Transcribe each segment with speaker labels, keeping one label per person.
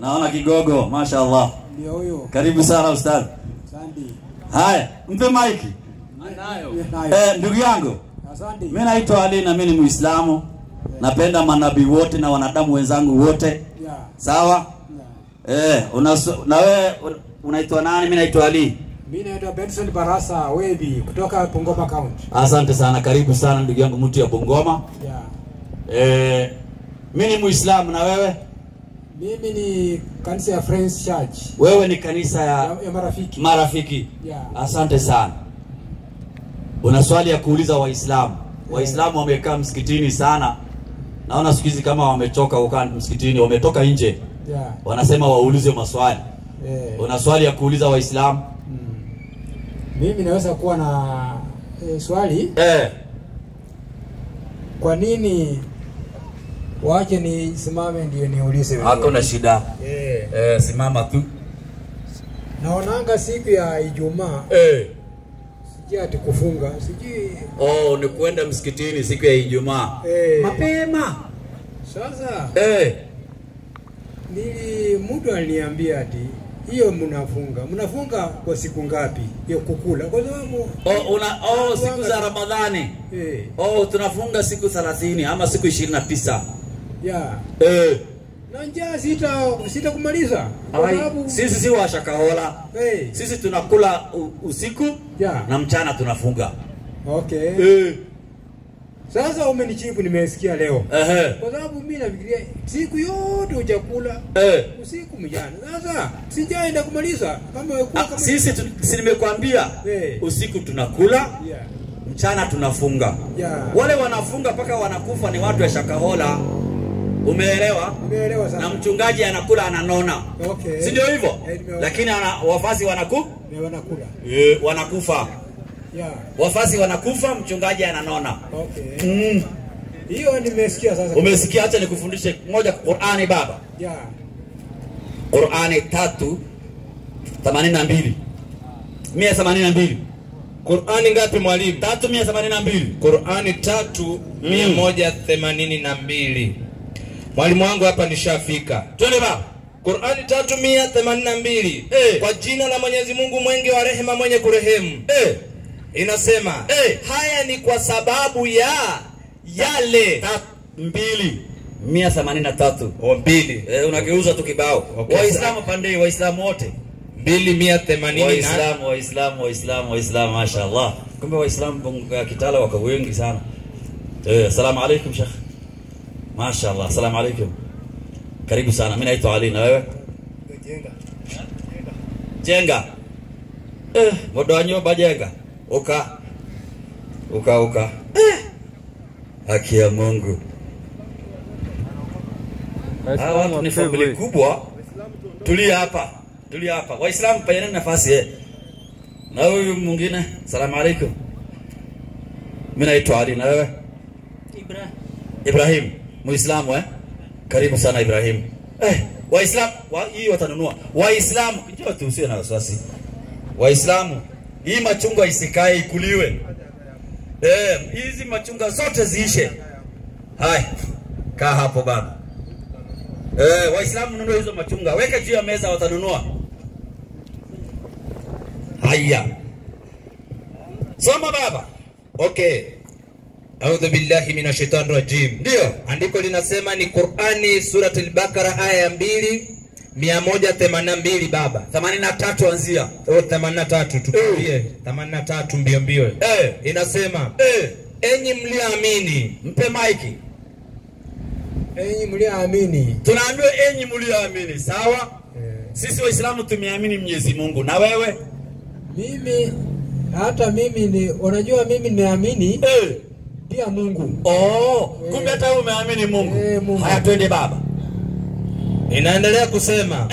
Speaker 1: Naona kigogo, mashaallah.
Speaker 2: Ndio huyo.
Speaker 1: Karibu sana ustadhi.
Speaker 2: Asante.
Speaker 1: Haya, mpe maiki.
Speaker 2: Nayo.
Speaker 1: Ndugu yangu.
Speaker 2: Asante.
Speaker 1: Mimi naitwa Ali na mimi ni Muislamu. Napenda manabii wote na wanadamu wenzangu wote.
Speaker 2: Yeah.
Speaker 1: Sawa?
Speaker 2: Yeah.
Speaker 1: Na wewe unaitwa nani? Mimi naitwa Ali.
Speaker 2: Mimi naitwa Benson Barasa Webi kutoka Bungoma County.
Speaker 1: Asante sana, karibu sana ndugu yangu mtu ya Bungoma.
Speaker 2: Yeah.
Speaker 1: Mimi ni Muislamu na wewe?
Speaker 2: Mimi ni kanisa ya Friends Church.
Speaker 1: Wewe ni kanisa ya
Speaker 2: Marafiki.
Speaker 1: Marafiki.
Speaker 2: Yeah.
Speaker 1: Asante sana. Una swali ya kuuliza Waislamu? Waislamu wamekaa msikitini sana. Naona siku hizi kama wamechoka kukaa msikitini, wametoka nje.
Speaker 2: Yeah.
Speaker 1: Wanasema waulize maswali. Una swali ya kuuliza Waislamu?
Speaker 2: Mimi naweza kuwa na swali. Kwa nini wache ni simame ndio niulize wewe?
Speaker 1: Hakuna shida. Simama tu.
Speaker 2: Naonanga siku ya Ijumaa. Sijui ati kufunga, sijui.
Speaker 1: Ni kuenda msikitini siku ya Ijumaa. Mapema.
Speaker 2: Sasa. Mtu aliniambia ati hiyo mnafunga kwa siku ngapi? Hiyo kukula. Kwa sababu
Speaker 1: siku za Ramadhani. Tunafunga siku 30 ama siku 29.
Speaker 2: Yeah. Na njaa sita kumaliza.
Speaker 1: Kwa sababu sisi si washakahola. Sisi tunakula usiku na mchana tunafunga.
Speaker 2: Okay. Sasa umenichipu nimesikia leo. Kwa sababu mimi nafikiria siku yote ujakula usiku mjana. Sasa sijaenda kumaliza kama
Speaker 1: sisi nimekuambia usiku tunakula mchana tunafunga. Wale wanafunga paka wanakufa ni watu wa shakahola. Umeelewa?
Speaker 2: Umeelewa sana.
Speaker 1: Na mchungaji anakula ananona. Si ndio hivyo? Lakini wafasi wanakula. Wanakufa. Wafasi wanakufa, mchungaji ananona.
Speaker 2: Hiyo nimesikia sasa.
Speaker 1: Umesikia? Acha nikufundishe moja Qur'ani baba. Qur'ani 3:82. 182.
Speaker 3: Qur'ani ngapi mwalimu?
Speaker 1: 3:182.
Speaker 3: Qur'ani 3:182. Mwalimu wangu hapa nishafika.
Speaker 1: Twende baba.
Speaker 3: Qur'ani 3:182. Kwa jina la Mwenyezi Mungu mwingi wa rehema mwenye kurehemu. Inasema haya ni kwa sababu ya yale
Speaker 1: 2:183.
Speaker 3: 2.
Speaker 1: Unageuza tu kibao. Waislamu pande, Waislamu wote
Speaker 3: 2:180.
Speaker 1: Waislamu mashaallah. Kumbe Waislamu Kitala wako wengi sana. Asalamu alaykum Sheikh. Mashaallah, asalamu alaykum. Karibu sana. Mimi naitwa Ali na wewe? Jenga. Modoanyo bajenga. Uka. Haki ya Mungu. Hawa ni familia kubwa. Tulia hapa. Waislamu payana nafasi na huyu mwingine. Asalamu alaykum. Mimi naitwa Ali na wewe? Ibrahim. Muislamu Karibu sana Ibrahim. Waislamu hii watanunua. Waislamu njoo tu usiwe na wasiwasi. Waislamu hii machungwa isikae ikuliwe. Hizi machungwa zote ziishe. Hai. Kaa hapo baba. Waislamu nunua hizo machungwa. Weka juu ya meza watanunua. Haya. Soma baba.
Speaker 3: Okay. A'udhu billahi minash shaitani rajim.
Speaker 1: Ndio.
Speaker 3: Andiko linasema ni Qur'ani suratul Baqara aya ya 2:182 baba.
Speaker 1: 83 anzia.
Speaker 3: 83 tukimbie. 83 mbio. Inasema enyi mlioamini.
Speaker 1: Mpe maiki.
Speaker 2: Enyi mlioamini.
Speaker 1: Tunaambiwa enyi mlioamini, sawa? Sisi Waislamu tumeamini Mwenyezi Mungu. Na wewe?
Speaker 2: Mimi unajua mimi nimeamini pia Mungu.
Speaker 1: Kumbe hata umeamini Mungu. Haya twende baba.
Speaker 3: Inaendelea kusema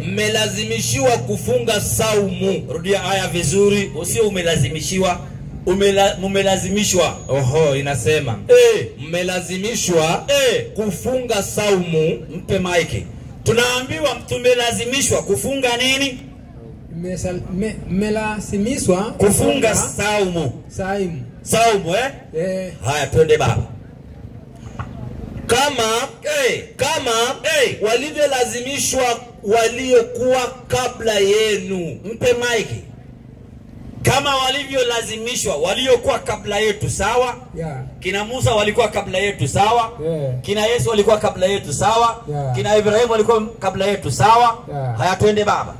Speaker 3: mmelazimishiwa kufunga saumu.
Speaker 1: Rudia aya vizuri. Usio umelazimishiwa. Mumelazimishwa.
Speaker 3: Inasema mmelazimishwa kufunga saumu.
Speaker 1: Mpe maiki. Tunaambiwa tumelazimishwa kufunga nini?
Speaker 2: Mmelazimishwa
Speaker 1: kufunga saumu. Saumu Haya twende baba.
Speaker 3: kama walivyolazimishwa waliokuwa kabla yenu.
Speaker 1: Mpe maiki. Kama walivyolazimishwa waliokuwa kabla yetu, sawa? Kina Musa walikuwa kabla yetu, sawa? Kina Yesu walikuwa kabla yetu, sawa? Kina Ibrahim walikuwa kabla yetu, sawa? Haya, twende baba.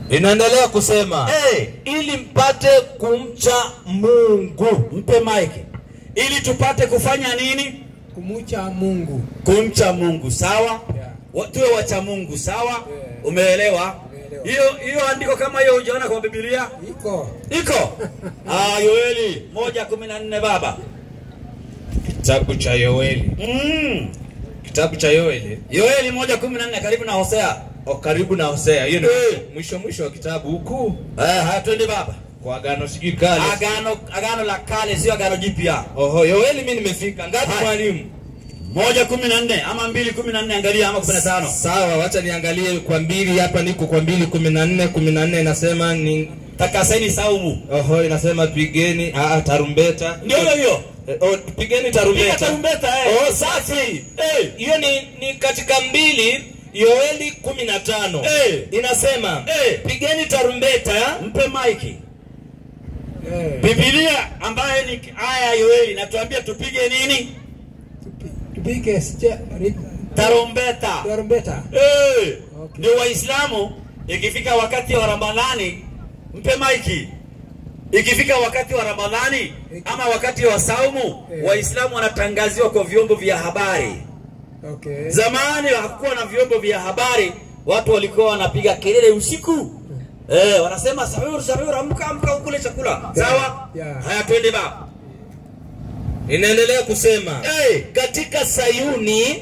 Speaker 3: Inaendelea kusema ili mpate kumcha Mungu.
Speaker 1: Mpe maiki. Ili tupate kufanya nini?
Speaker 2: Kumcha Mungu.
Speaker 1: Kumcha Mungu, sawa? Tuwe wacha Mungu, sawa? Umeelewa? Hiyo andiko kama hiyo hujaona kwa Biblia? Iko. Yoeli 1:14 baba.
Speaker 3: Kitabu cha Yoeli. Kitabu cha Yoeli.
Speaker 1: Yoeli 1:14 karibu na Hosea.
Speaker 3: Karibu na Hosea. Hiyo ndio mwisho wa kitabu huku.
Speaker 1: Haya, twende baba.
Speaker 3: Kwa agano sijui kale.
Speaker 1: Agano la kale, sio agano jipya.
Speaker 3: Yoeli mimi nimefika. Ngapi mwalimu?
Speaker 1: 1:14 ama 2:14, angalia ama 15.
Speaker 3: Sawa, wacha niangalie kwa 2 hapa, niko kwa 2:14. 14 inasema ni
Speaker 1: takaseni saumu.
Speaker 3: Inasema pigeni tarumbeta.
Speaker 1: Ndio hiyo.
Speaker 3: Pigeni tarumbeta.
Speaker 1: Tarumbeta
Speaker 3: safi. Hiyo ni katika 2 Yoeli 15. Inasema pigeni tarumbeta.
Speaker 1: Mpe maiki. Biblia ambaye ni aya Yoeli inatuambia tupige nini?
Speaker 2: Tupige
Speaker 1: tarumbeta.
Speaker 2: Okay.
Speaker 1: Ndio Waislamu ikifika wakati wa Ramadhani, mpe maiki. Ikifika wakati wa Ramadhani ama wakati wa saumu, Waislamu wanatangaziwa kwa vyombo vya habari. Zamani hakukuwa na vyombo vya habari, watu walikuwa wanapiga kelele usiku. Wanasema sahur, amka ukule chakula. Sawa? Haya, twende baba.
Speaker 3: Inaendelea kusema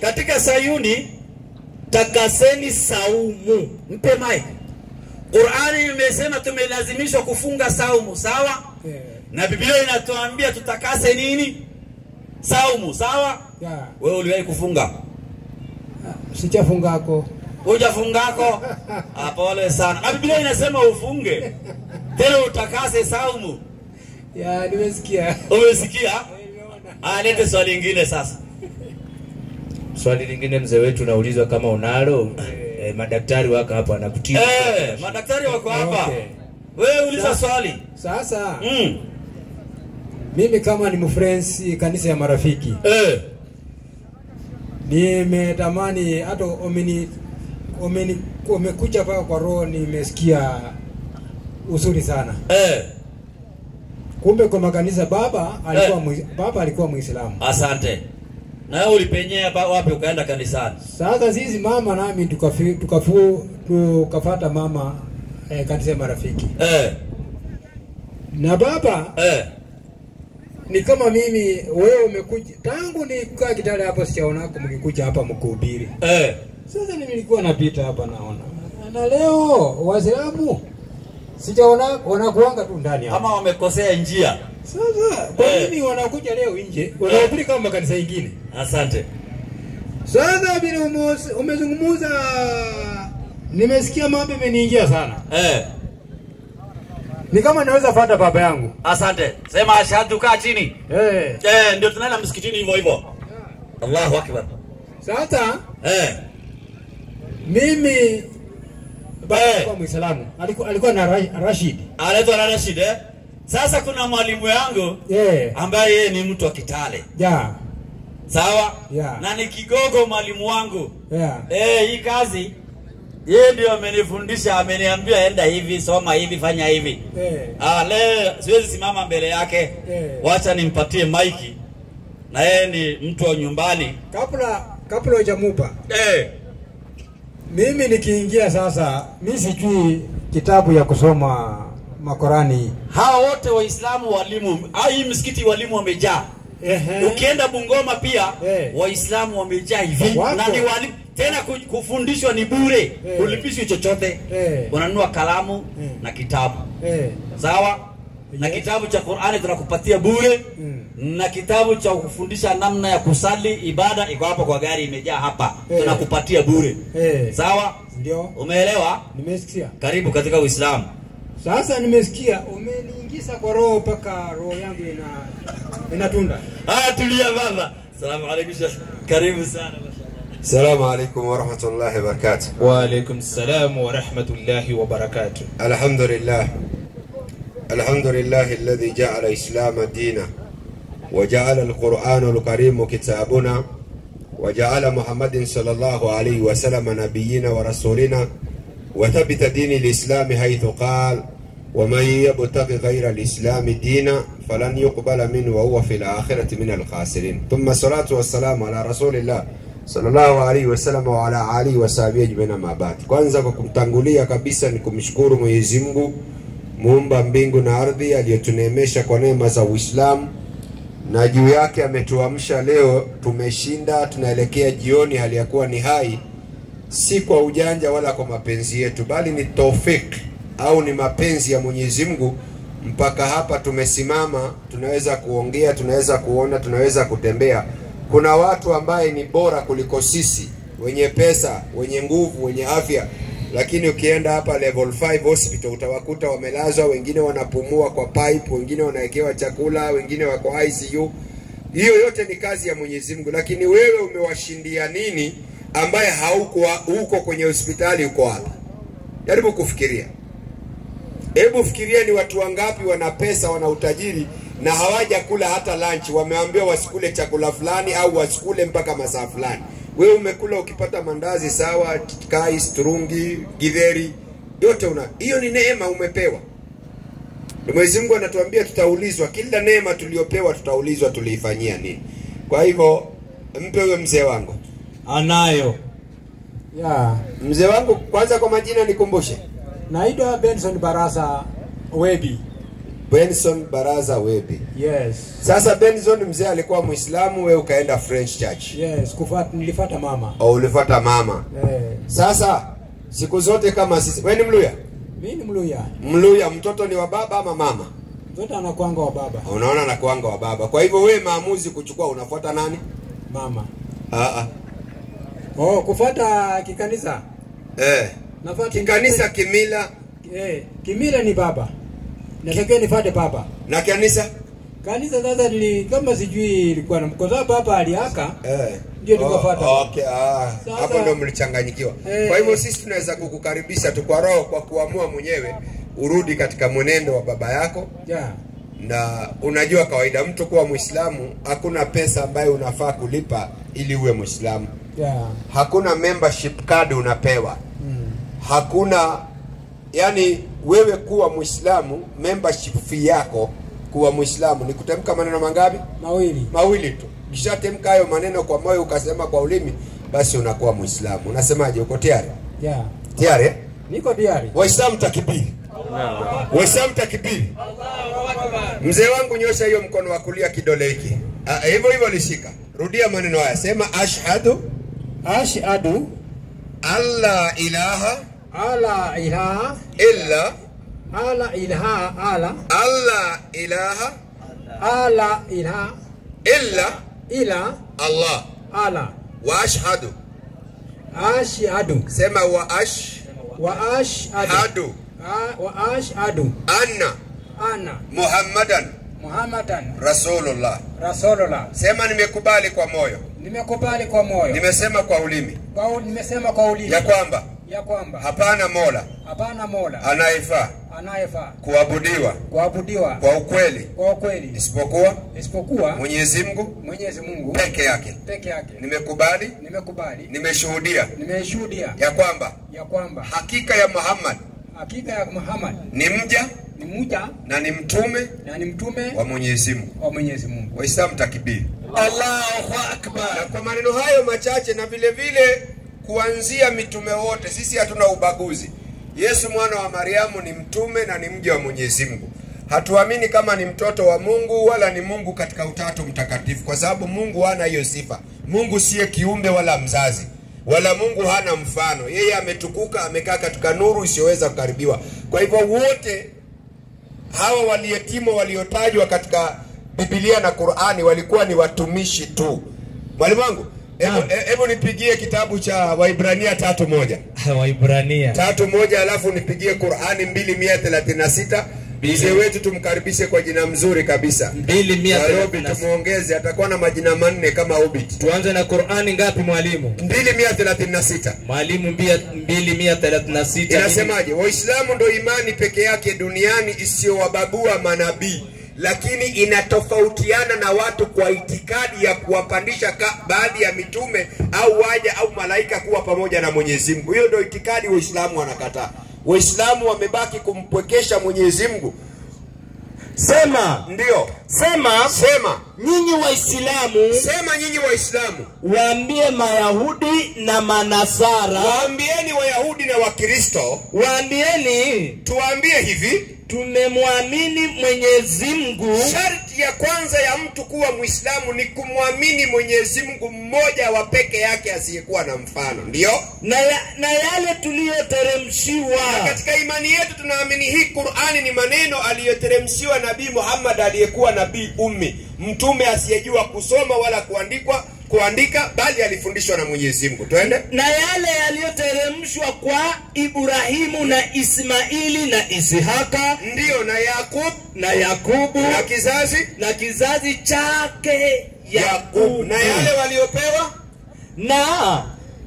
Speaker 3: katika Sayuni takaseni saumu.
Speaker 1: Mpe maiki. Qur'ani imesema tumelazimishwa kufunga saumu, sawa? Na Biblia inatuambia tutakase nini? Saumu, sawa? Wewe uliwahi kufunga?
Speaker 2: Sijafungako.
Speaker 1: Hujafungako? Pole sana. Na Biblia inasema ufunge. Tena utakase saumu.
Speaker 2: Nimesikia.
Speaker 1: Umesikia? Lete swali lingine sasa.
Speaker 3: Swali lingine mzee wetu naulizwa kama unalo. Madaktari wako hapa anakutia.
Speaker 1: Madaktari wako hapa. Wewe uliza swali.
Speaker 2: Sasa. Mimi kama ni mfriends kanisa ya marafiki. Nimetamani hata umekuja paka kwa roho, nimesikia uzuri sana. Kumbe kwa makanisa baba alikuwa Muislamu.
Speaker 1: Asante. Na wewe ulipenyea wapi ukaenda kanisani?
Speaker 2: Sasa sisi mama nami tukafuata mama kanisa ya marafiki. Na baba ni kama mimi, wewe umekuja tangu nikaa Kitale hapo, sijaona mkikuja hapa mkuhubiri. Sasa nilikuwa napita hapa naona. Na leo Waislamu sijaona wanakuanga tu ndani hapa.
Speaker 1: Kama wamekosea njia.
Speaker 2: Sasa kwa nini wanakuja leo nje? Wanahubiri kama kanisa ingine.
Speaker 1: Asante.
Speaker 2: Sasa bila umezungumza, nimesikia mambo yameniingia sana. Ni kama naweza fuata baba yangu.
Speaker 1: Asante. Sema ashhadu, kaa chini. Ndio tunaenda msikitini hivyo. Allahu Akbar.
Speaker 2: Sasa mimi baba Muislamu alikuwa na Rashid.
Speaker 1: Anaitwa Rashid. Sasa kuna mwalimu yangu ambaye yeye ni mtu wa Kitale. Sawa? Na ni kigogo mwalimu wangu. Hii kazi yeye ndio amenifundisha, ameniambia enda hivi, soma hivi, fanya hivi. Leo siwezi simama mbele yake. Wacha nimpatie maiki. Na yeye ni mtu wa nyumbani.
Speaker 2: Kabla hujamupa. Mimi nikiingia sasa, mimi sijui kitabu ya kusoma Makorani.
Speaker 1: Hao wote Waislamu walimu, hii msikiti walimu wamejaa. Ukienda Bungoma pia Waislamu wamejaa hivi. Na ni walimu tena, kufundishwa ni bure. Ulipishwi chochote. Unanunua kalamu na kitabu. Sawa? Na kitabu cha Qur'ani tunakupatia bure. Na kitabu cha kufundisha namna ya kusali ibada iko hapo kwa gari, imejaa hapa. Tunakupatia bure. Sawa?
Speaker 2: Ndio.
Speaker 1: Umeelewa?
Speaker 2: Nimesikia.
Speaker 1: Karibu katika Uislamu.
Speaker 2: Sasa nimesikia umeniingiza kwa roho mpaka roho yangu inatunda.
Speaker 1: Tulia baba. Salamu alaykum Sheikh. Karibu sana.
Speaker 4: السلام عليكم ورحمة الله وبركاته.
Speaker 3: وعليكم السلام ورحمة الله وبركاته.
Speaker 4: الحمد لله. الحمد لله الذي جعل إسلام دينا وجعل القرآن الكريم كتابنا وجعل محمد صلى الله عليه وسلم نبينا ورسولنا وثبت دين الإسلام حيث قال ومن يبتغي غير الإسلام دينا فلن يقبل منه وهو في الآخرة من الخاسرين. ثم الصلاة والسلام على رسول الله sallallahu alaihi wasallam wa ala alihi wasahbihi ajma'in ma ba'd. Kwanza kwa kumtangulia kabisa ni kumshukuru Mwenyezi Mungu muumba mbingu na ardhi aliyetuneemesha kwa neema za Uislamu, na juu yake ametuamsha leo. Tumeshinda, tunaelekea jioni hali ya kuwa ni hai, si kwa ujanja wala kwa mapenzi yetu, bali ni taufik au ni mapenzi ya Mwenyezi Mungu. Mpaka hapa tumesimama, tunaweza kuongea, tunaweza kuona, tunaweza kutembea. Kuna watu ambaye ni bora kuliko sisi, wenye pesa, wenye nguvu, wenye afya, lakini ukienda hapa level 5 hospital utawakuta wamelazwa, wengine wanapumua kwa pipe, wengine wanawekewa chakula, wengine wako ICU. Hiyo yote ni kazi ya Mwenyezi Mungu. Lakini wewe umewashindia nini ambaye huko kwenye hospitali uko hapa? Jaribu kufikiria. Hebu fikiria ni watu wangapi wana pesa, wana utajiri na hawaja kula hata lunch, wameambiwa wasikule chakula fulani au wasikule mpaka masaa fulani. Wewe umekula, ukipata mandazi sawa, kai, strungi, githeri, yote hiyo ni neema umepewa. Mwenyezi Mungu anatuambia tutaulizwa, kila neema tuliyopewa tutaulizwa tuliifanyia nini. Kwa hivyo mpe huyo mzee wangu.
Speaker 2: Anayo. Ya,
Speaker 4: mzee wangu kwanza kwa majina nikumbushe.
Speaker 2: Naitwa Benson Baraza Webi.
Speaker 4: Benson Baraza Webi.
Speaker 2: Yes.
Speaker 4: Sasa Benson mzee alikuwa Muislamu, wewe ukaenda French Church.
Speaker 2: Yes, nilifuata mama.
Speaker 4: Ulifuata mama. Sasa siku zote kama sisi, wewe ni Mluya?
Speaker 2: Mimi ni Mluya.
Speaker 4: Mluya, mtoto ni wa baba ama mama?
Speaker 2: Mtoto anakuanga wa baba.
Speaker 4: Unaona anakuanga wa baba. Kwa hivyo wewe maamuzi kuchukua unafuata nani?
Speaker 2: Mama.
Speaker 4: Oh,
Speaker 2: kufuata kikanisa?
Speaker 4: Nafuata kikanisa kimila.
Speaker 2: Kimila ni baba. Natakiwa nifuate baba.
Speaker 4: Na kanisa?
Speaker 2: Kanisa sasa kama sijui ilikuwa na mkoza baba aliaka. Ndio nikafuata.
Speaker 4: Okay, hapo ndio mlichanganyikiwa. Kwa hivyo sisi tunaweza kukukaribisha tu kwa roho, kwa kuamua mwenyewe urudi katika mwenendo wa baba yako. Na unajua kawaida mtu kuwa Muislamu hakuna pesa ambayo unafaa kulipa ili uwe Muislamu. Hakuna membership card unapewa. Hakuna, yani wewe kuwa Muislamu, membership fee yako kuwa Muislamu ni kutamka maneno mangapi? Mawili tu. Ukishatamka hayo maneno kwa moyo ukasema kwa ulimi, basi unakuwa Muislamu. Unasemaje, uko tayari? Tayari?
Speaker 2: Niko tayari.
Speaker 4: Waislamu takbiri. Waislamu takbiri. Allahu Akbar. Mzee wangu nyosha hiyo mkono wa kulia kidole hiki. Hivyo lishika. Rudia maneno haya. Sema ashhadu alla ilaha illa illa Allah wa ashhadu sema wa ashhadu anna Muhammadan Rasulullah. Sema nimekubali kwa moyo. Nimesema kwa ulimi. Ya kwamba hapana mola anayefaa kuabudiwa kwa ukweli isipokuwa Mwenyezi Mungu peke yake. Nimekubali nimeshuhudia ya kwamba hakika ya Muhammad ni mja na ni mtume wa Mwenyezi Mungu. Waislamu takbiri. Allahu Akbar. Na kwa maneno hayo machache na vile vile kuanzia mitume wote, sisi hatuna ubaguzi. Yesu mwana wa Mariamu ni mtume na ni mja wa Mwenyezi Mungu. Hatuamini kama ni mtoto wa Mungu wala ni Mungu katika utatu mtakatifu, kwa sababu Mungu hana hiyo sifa. Mungu siye kiumbe wala mzazi, wala Mungu hana mfano. Yeye ametukuka, amekaa katika nuru isiyoweza kukaribiwa. Kwa hivyo wote hawa waliyetimu waliotajwa katika Biblia na Qur'ani walikuwa ni watumishi tu. Mwalimu wangu, hebu nipigie kitabu cha Waibrania 3:1.
Speaker 3: Waibrania
Speaker 4: 3:1, alafu nipigie Qur'ani 2:136, Mzee wetu tumkaribishe kwa jina mzuri kabisa.
Speaker 3: 236.
Speaker 4: Tumuongeze, atakuwa na majina manne kama Hobbit.
Speaker 3: Tuanze na Qur'ani ngapi mwalimu?
Speaker 4: 236.
Speaker 3: Mwalimu 236.
Speaker 4: Inasemaje? Waislamu ndio imani peke yake duniani isiyowabagua manabii, lakini inatofautiana na watu kwa itikadi ya kuwapandisha baadhi ya mitume au waja au malaika kuwa pamoja na Mwenyezi Mungu. Hiyo ndio itikadi Waislamu wanakataa. Waislamu wamebaki kumpwekesha Mwenyezi Mungu.
Speaker 3: Sema.
Speaker 4: Ndio.
Speaker 3: Sema. Nyinyi Waislamu.
Speaker 4: Sema nyinyi Waislamu.
Speaker 3: Waambie Mayahudi na Manasara.
Speaker 4: Waambieni Wayahudi na Wakristo.
Speaker 3: Waambieni.
Speaker 4: Tuwaambie hivi.
Speaker 3: Tumemwamini Mwenyezi Mungu.
Speaker 4: Sharti ya kwanza ya mtu kuwa Muislamu ni kumwamini Mwenyezi Mungu mmoja wa peke yake asiyekuwa na mfano. Ndio?
Speaker 3: Na yale tuliyoteremshiwa.
Speaker 4: Katika imani yetu tunaamini hii Qur'ani ni maneno aliyoteremshiwa Nabii Muhammad aliyekuwa nabii ummi, mtume asiyejua kusoma wala kuandika bali alifundishwa na Mwenyezi Mungu. Twende.
Speaker 3: Na yale yaliyoteremshwa kwa Ibrahimu na Ismaili na Ishaka,
Speaker 4: ndio, na Yakubu
Speaker 3: na kizazi chake Yakubu,
Speaker 4: na yale waliopewa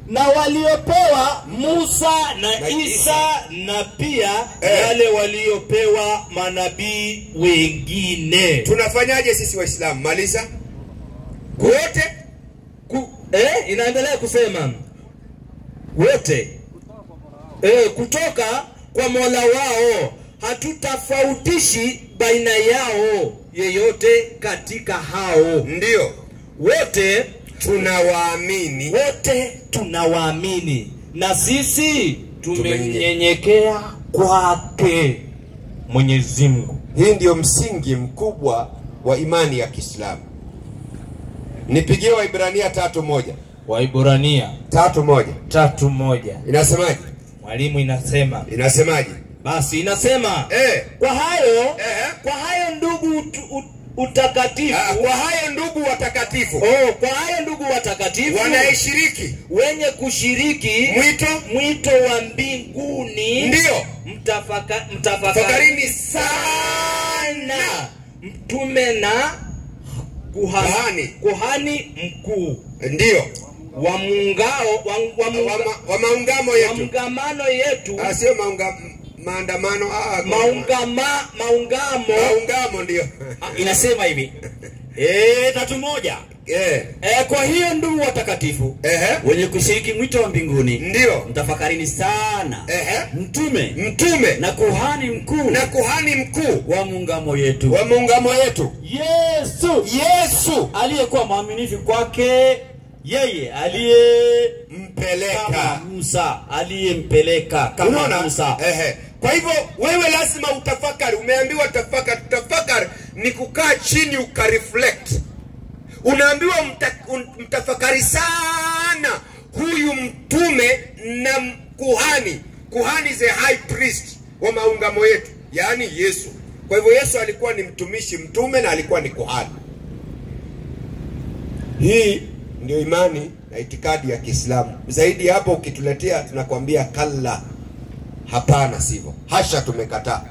Speaker 3: na waliopewa Musa na Isa, na pia yale waliopewa manabii wengine.
Speaker 4: Tunafanyaje sisi Waislamu? Maliza. Wote
Speaker 3: inaendelea kusema wote kutoka kwa Mola wao, hatutafautishi baina yao yeyote katika hao.
Speaker 4: Ndio.
Speaker 3: Wote tunawaamini na sisi tumenyenyekea kwake Mwenyezi Mungu.
Speaker 4: Hii ndio msingi mkubwa wa imani ya Kiislamu. Nipigie Waibrania 3:1.
Speaker 3: Waibrania 3:1.
Speaker 4: Inasemaje?
Speaker 3: Mwalimu,
Speaker 4: inasemaje?
Speaker 3: Basi inasema kwa hayo ndugu utakatifu.
Speaker 4: Kwa hayo ndugu watakatifu.
Speaker 3: Kwa hayo ndugu watakatifu
Speaker 4: wanaishiriki,
Speaker 3: wenye kushiriki mwito wa mbinguni.
Speaker 4: Ndio.
Speaker 3: Mtafakarini sana mtume na kuhani mkuu.
Speaker 4: Ndio.
Speaker 3: Wa maungamano yetu.
Speaker 4: Sio maandamano. Maungamo ndio.
Speaker 3: Inasema hivi. 3:1. Kwa hiyo ndugu watakatifu wenye kushiriki mwito wa mbinguni,
Speaker 4: ndio,
Speaker 3: mtafakarini sana mtume na kuhani mkuu wa maungamo yetu. Yesu aliyekuwa mwaminifu kwake yeye aliyempeleka Musa, aliyempeleka kama Musa.
Speaker 4: Kwa hivyo wewe lazima utafakari. Umeambiwa tafakari ni kukaa chini ukareflect. Unaambiwa mtafakari sana huyu mtume na kuhani. Kuhani is a high priest wa maungamo yetu, yaani Yesu. Kwa hivyo Yesu alikuwa ni mtumishi, mtume, na alikuwa ni kuhani. Hii ndio imani na itikadi ya Kiislamu. Zaidi hapo ukituletea tunakwambia kalla, hapana, sivyo, hasha, tumekataa.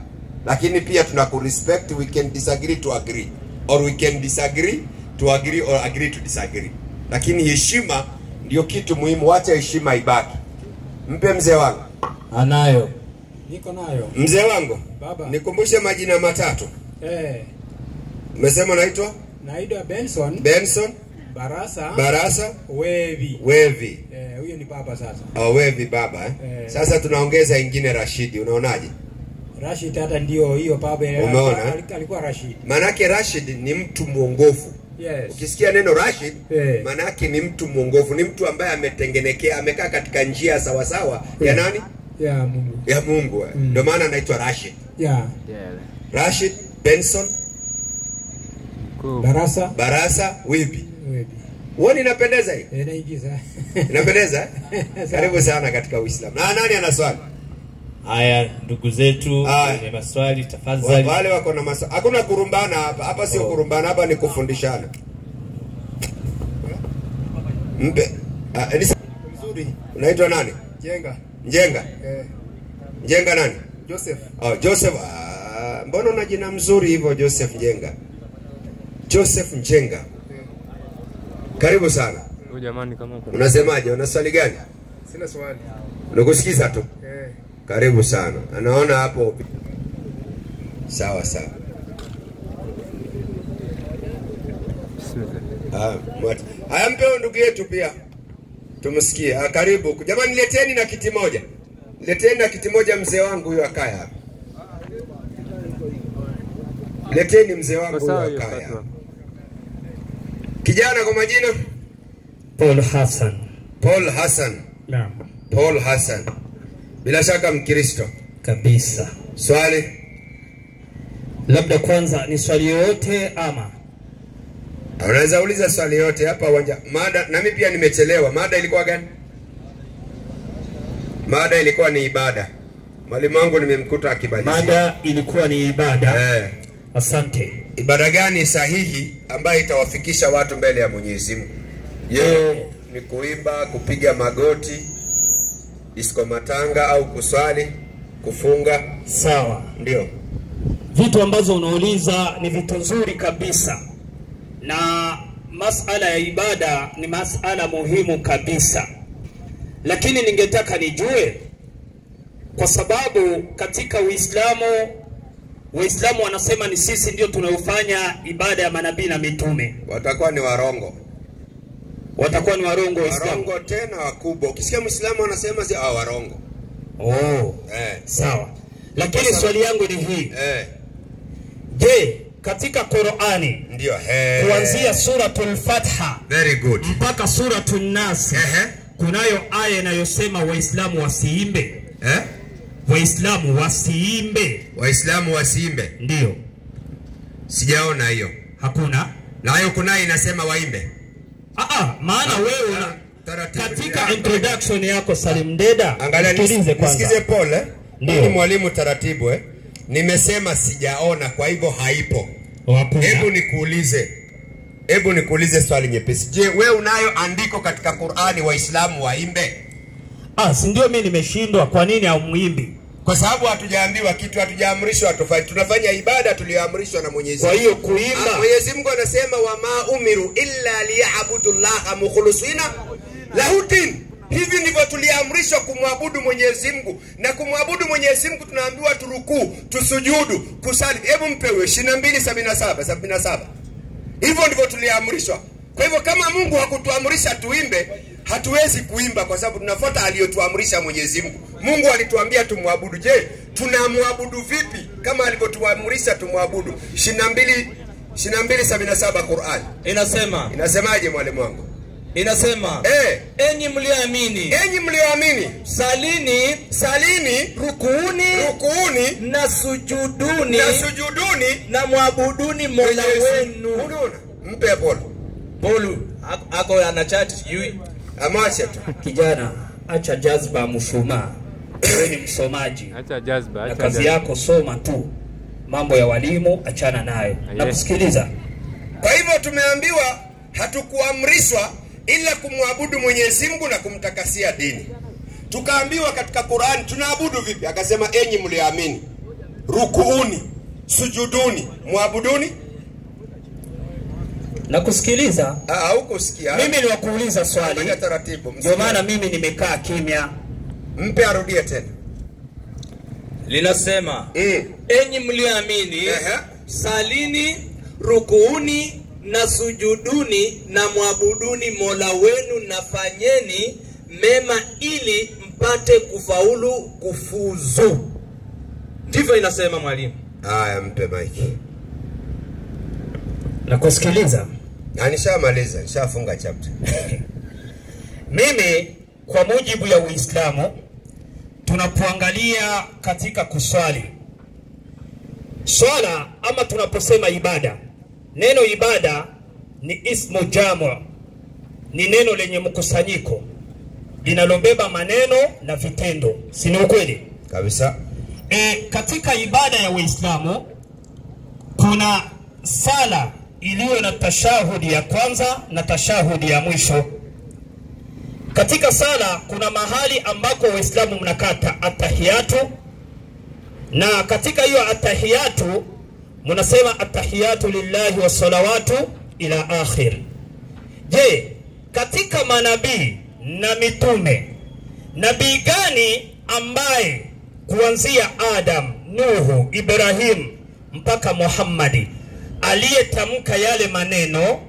Speaker 4: Lakini pia tunakurespect. We can disagree to agree, or we can disagree to agree, or agree to disagree. Lakini heshima ndio kitu muhimu. Wacha heshima ibaki. Mpe mzee wangu.
Speaker 2: Anayo. Niko nayo.
Speaker 4: Mzee wangu.
Speaker 2: Baba.
Speaker 4: Nikumbushe majina matatu. Umesema naitwa
Speaker 2: Benson.
Speaker 4: Barasa.
Speaker 2: Wevi. Huyo ni baba sasa.
Speaker 4: Wevi baba. Sasa tunaongeza ingine Rashidi. Unaonaje?
Speaker 2: Rashid hata ndio hiyo baba.
Speaker 4: Umeona?
Speaker 2: Alikuwa Rashid.
Speaker 4: Manake Rashid ni mtu mwongofu.
Speaker 2: Yes.
Speaker 4: Ukisikia neno Rashid, manake ni mtu mwongofu, ni mtu ambaye ametengenekea, amekaa katika njia sawa sawa ya nani? Ya Mungu. Ndio maana anaitwa Rashid. Rashid, Benson, Barasa, Webi. Uone inapendeza hii?
Speaker 2: Inaigiza.
Speaker 4: Inapendeza? Karibu sana katika Uislamu. Na nani ana swali?
Speaker 3: Haya, ndugu zetu, wenye maswali tafadhali.
Speaker 4: Wale wako na maswali. Hakuna kurumbana hapa. Hapa sio kurumbana, hapa ni kufundishana. Mpe.
Speaker 2: Mzuri.
Speaker 4: Unaitwa nani?
Speaker 2: Njenga.
Speaker 4: Njenga nani?
Speaker 2: Joseph.
Speaker 4: Joseph. Mbona una jina mzuri hivyo Joseph Njenga? Joseph Njenga. Karibu sana.
Speaker 5: Jamani kama
Speaker 4: unasemaje? Una swali gani?
Speaker 2: Sina swali.
Speaker 4: Unakusikiza tu. Karibu sana. Anaona hapo. Sawa sawa. Haya mpeo ndugu yetu pia. Tumsikie. Karibu. Jamani leteni na kiti moja. Leteni na kiti moja mzee wangu huyo akaya hapa. Leteni mzee wangu huyo akaya. Kijana kwa majina?
Speaker 6: Paul Hassan.
Speaker 4: Paul Hassan.
Speaker 6: Naam.
Speaker 4: Paul Hassan. Bila shaka Mkristo.
Speaker 6: Kabisa.
Speaker 4: Swali?
Speaker 6: Labda kwanza ni swali yote ama?
Speaker 4: Unaweza uliza swali yote hapa uwanja. Mada na mimi pia nimechelewa. Mada ilikuwa gani? Mada ilikuwa ni ibada. Mwalimu wangu nimemkuta akibadilisha.
Speaker 6: Mada ilikuwa ni ibada. Asante.
Speaker 4: Ibada gani sahihi ambayo itawafikisha watu mbele ya Mwenyezi Mungu? Ni kuimba, kupiga magoti, disco matanga au kuswali, kufunga?
Speaker 6: Sawa.
Speaker 4: Ndio.
Speaker 6: Vitu ambazo unauliza ni vitu nzuri kabisa. Na masala ya ibada ni masala muhimu kabisa. Lakini ningetaka nijue, kwa sababu katika Waislamu wanasema ni sisi ndio tunaofanya ibada ya manabii na mitume.
Speaker 4: Watakuwa ni warongo.
Speaker 6: Watakuwa ni warongo Waislamu.
Speaker 4: Warongo tena wakubwa. Ukisikia Muislamu anasema si warongo.
Speaker 6: Sawa. Lakini swali yangu ni hii. Je, katika Qur'ani
Speaker 4: ndio
Speaker 6: kuanzia suratul Fatiha
Speaker 4: very good
Speaker 6: mpaka suratul Nas kunayo aya inayosema Waislamu wasiimbe? Waislamu wasiimbe.
Speaker 4: Waislamu wasiimbe?
Speaker 6: Ndio.
Speaker 4: Sijaona hiyo.
Speaker 6: Hakuna.
Speaker 4: Na hiyo kuna inasema waimbe.
Speaker 6: Maana wewe katika introduction yako Salim Deda,
Speaker 4: angalia nisikize Paul ni mwalimu taratibu Nimesema sijaona, kwa hivyo haipo. Hebu nikuulize swali nyepesi. Je, wewe unayo andiko katika Qur'ani Waislamu waimbe?
Speaker 6: Si ndio mimi nimeshindwa, kwa nini hamuimbi?
Speaker 4: Kwa sababu hatujaambiwa kitu, hatujaamrishwa tofauti. Tunafanya ibada tuliyoamrishwa na Mwenyezi Mungu.
Speaker 6: Kwa hiyo kuimba,
Speaker 4: Mwenyezi Mungu anasema wama umiru illa liya'budullaha mukhlisina lahu din. Hivi ndivyo tuliamrishwa kumwabudu Mwenyezi Mungu. Na kumwabudu Mwenyezi Mungu tunaambiwa turukuu, tusujudu, kusali. Hebu mpewe 22:77. Hivyo ndivyo tuliamrishwa. Kwa hivyo kama Mungu hakutuamrisha tuimbe, hatuwezi kuimba kwa sababu tunafuata aliyotuamrisha Mwenyezi Mungu. Mungu alituambia tumwabudu. Je, tunamwabudu vipi kama alivyotuamrisha tumwabudu? 22:77 Qur'an. Inasemaje mwalimu wangu?
Speaker 3: Inasema enyi mlioamini, salini, rukuuni na sujuduni na muabuduni Mola wenu.
Speaker 4: Mpe
Speaker 3: Polo ako ana chat sijui.
Speaker 4: Amasha tu.
Speaker 6: Kijana, acha jazba mshumaa. Wewe ni msomaji.
Speaker 5: Acha jazba,
Speaker 6: acha kazi yako, soma tu. Mambo ya walimu achana nayo. Na kusikiliza.
Speaker 4: Kwa hivyo tumeambiwa hatukuamrishwa ila kumwabudu Mwenyezi Mungu na kumtakasia dini. Tukaambiwa katika Qur'an tunaabudu vipi? Akasema enyi mlioamini, rukuuni, sujuduni, muabuduni.
Speaker 6: Na kusikiliza?
Speaker 4: Hukusikia.
Speaker 6: Mimi ni wakuuliza swali.
Speaker 4: Fanya taratibu.
Speaker 6: Ndio maana mimi nimekaa kimya.
Speaker 4: Mpe arudie tena.
Speaker 3: Linasema enyi mlioamini, salini, rukuuni na sujuduni na muabuduni Mola wenu na fanyeni mema ili mpate kufuzu. Ndivyo inasema mwalimu.
Speaker 4: Haya, mpe maiki.
Speaker 6: Na kusikiliza?
Speaker 4: Na nishamaliza, nishafunga chapter.
Speaker 6: Mimi kwa mujibu ya Uislamu tunapoangalia katika kuswali, swala ama tunaposema ibada, neno ibada ni ismu jamu, ni neno lenye mkusanyiko linalobeba maneno na vitendo. Si ni ukweli?
Speaker 4: Kabisa.
Speaker 6: Katika ibada ya Uislamu kuna sala iliyo na tashahudi ya kwanza na tashahudi ya mwisho. Katika sala kuna mahali ambako Waislamu mnakata atahiyatu, Na katika hiyo atahiyatu mnasema atahiyatu lillahi wa salawatu ila akhir. Je, katika manabii na mitume, nabii gani ambaye kuanzia Adam, Nuhu, Ibrahim mpaka Muhammadi aliyetamka yale maneno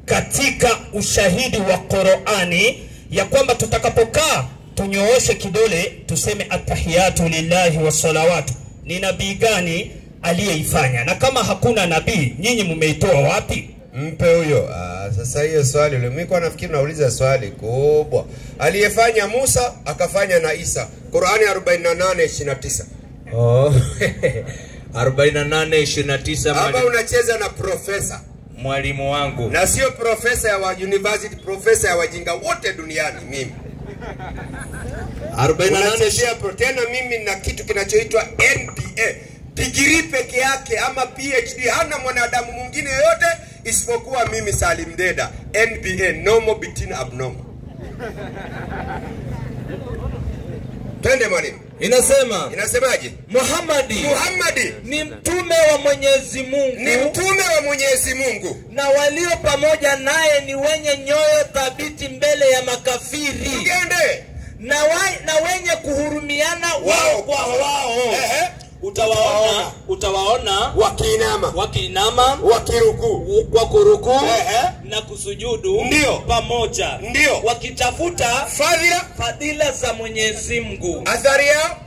Speaker 6: katika ushahidi wa Qur'ani ya kwamba tutakapokaa tunyooshe kidole tuseme atahiyatu lillahi wa salawatu? Ni nabii gani aliyeifanya? Na kama hakuna nabii, nyinyi mmeitoa wapi?
Speaker 4: Mpe huyo. Sasa hiyo swali mimi kwa nafikiri nauliza swali kubwa. Aliyefanya Musa akafanya na Isa. Qur'ani 48:29.
Speaker 3: Oh. 48:29.
Speaker 4: Hapa unacheza na profesa.
Speaker 3: Mwalimu wangu.
Speaker 4: Na sio profesa ya wa university, profesa ya wajinga wote duniani mimi.
Speaker 3: 48
Speaker 4: tena mimi na kitu kinachoitwa NDA. Degree peke yake ama PhD hana mwanadamu mwingine yote isipokuwa mimi Salim Deda. NBA, normal between abnormal. Twende mwalimu. Inasemaje?
Speaker 3: Muhammadi ni mtume wa Mwenyezi Mungu. Na walio pamoja naye ni wenye nyoyo thabiti mbele ya makafiri.
Speaker 4: Tugende.
Speaker 3: Na wenye kuhurumiana wao kwa wao. Utawaona wakiinama kwa kuruku na kusujudu pamoja, wakitafuta fadhila za Mwenyezi Mungu,
Speaker 4: athari yao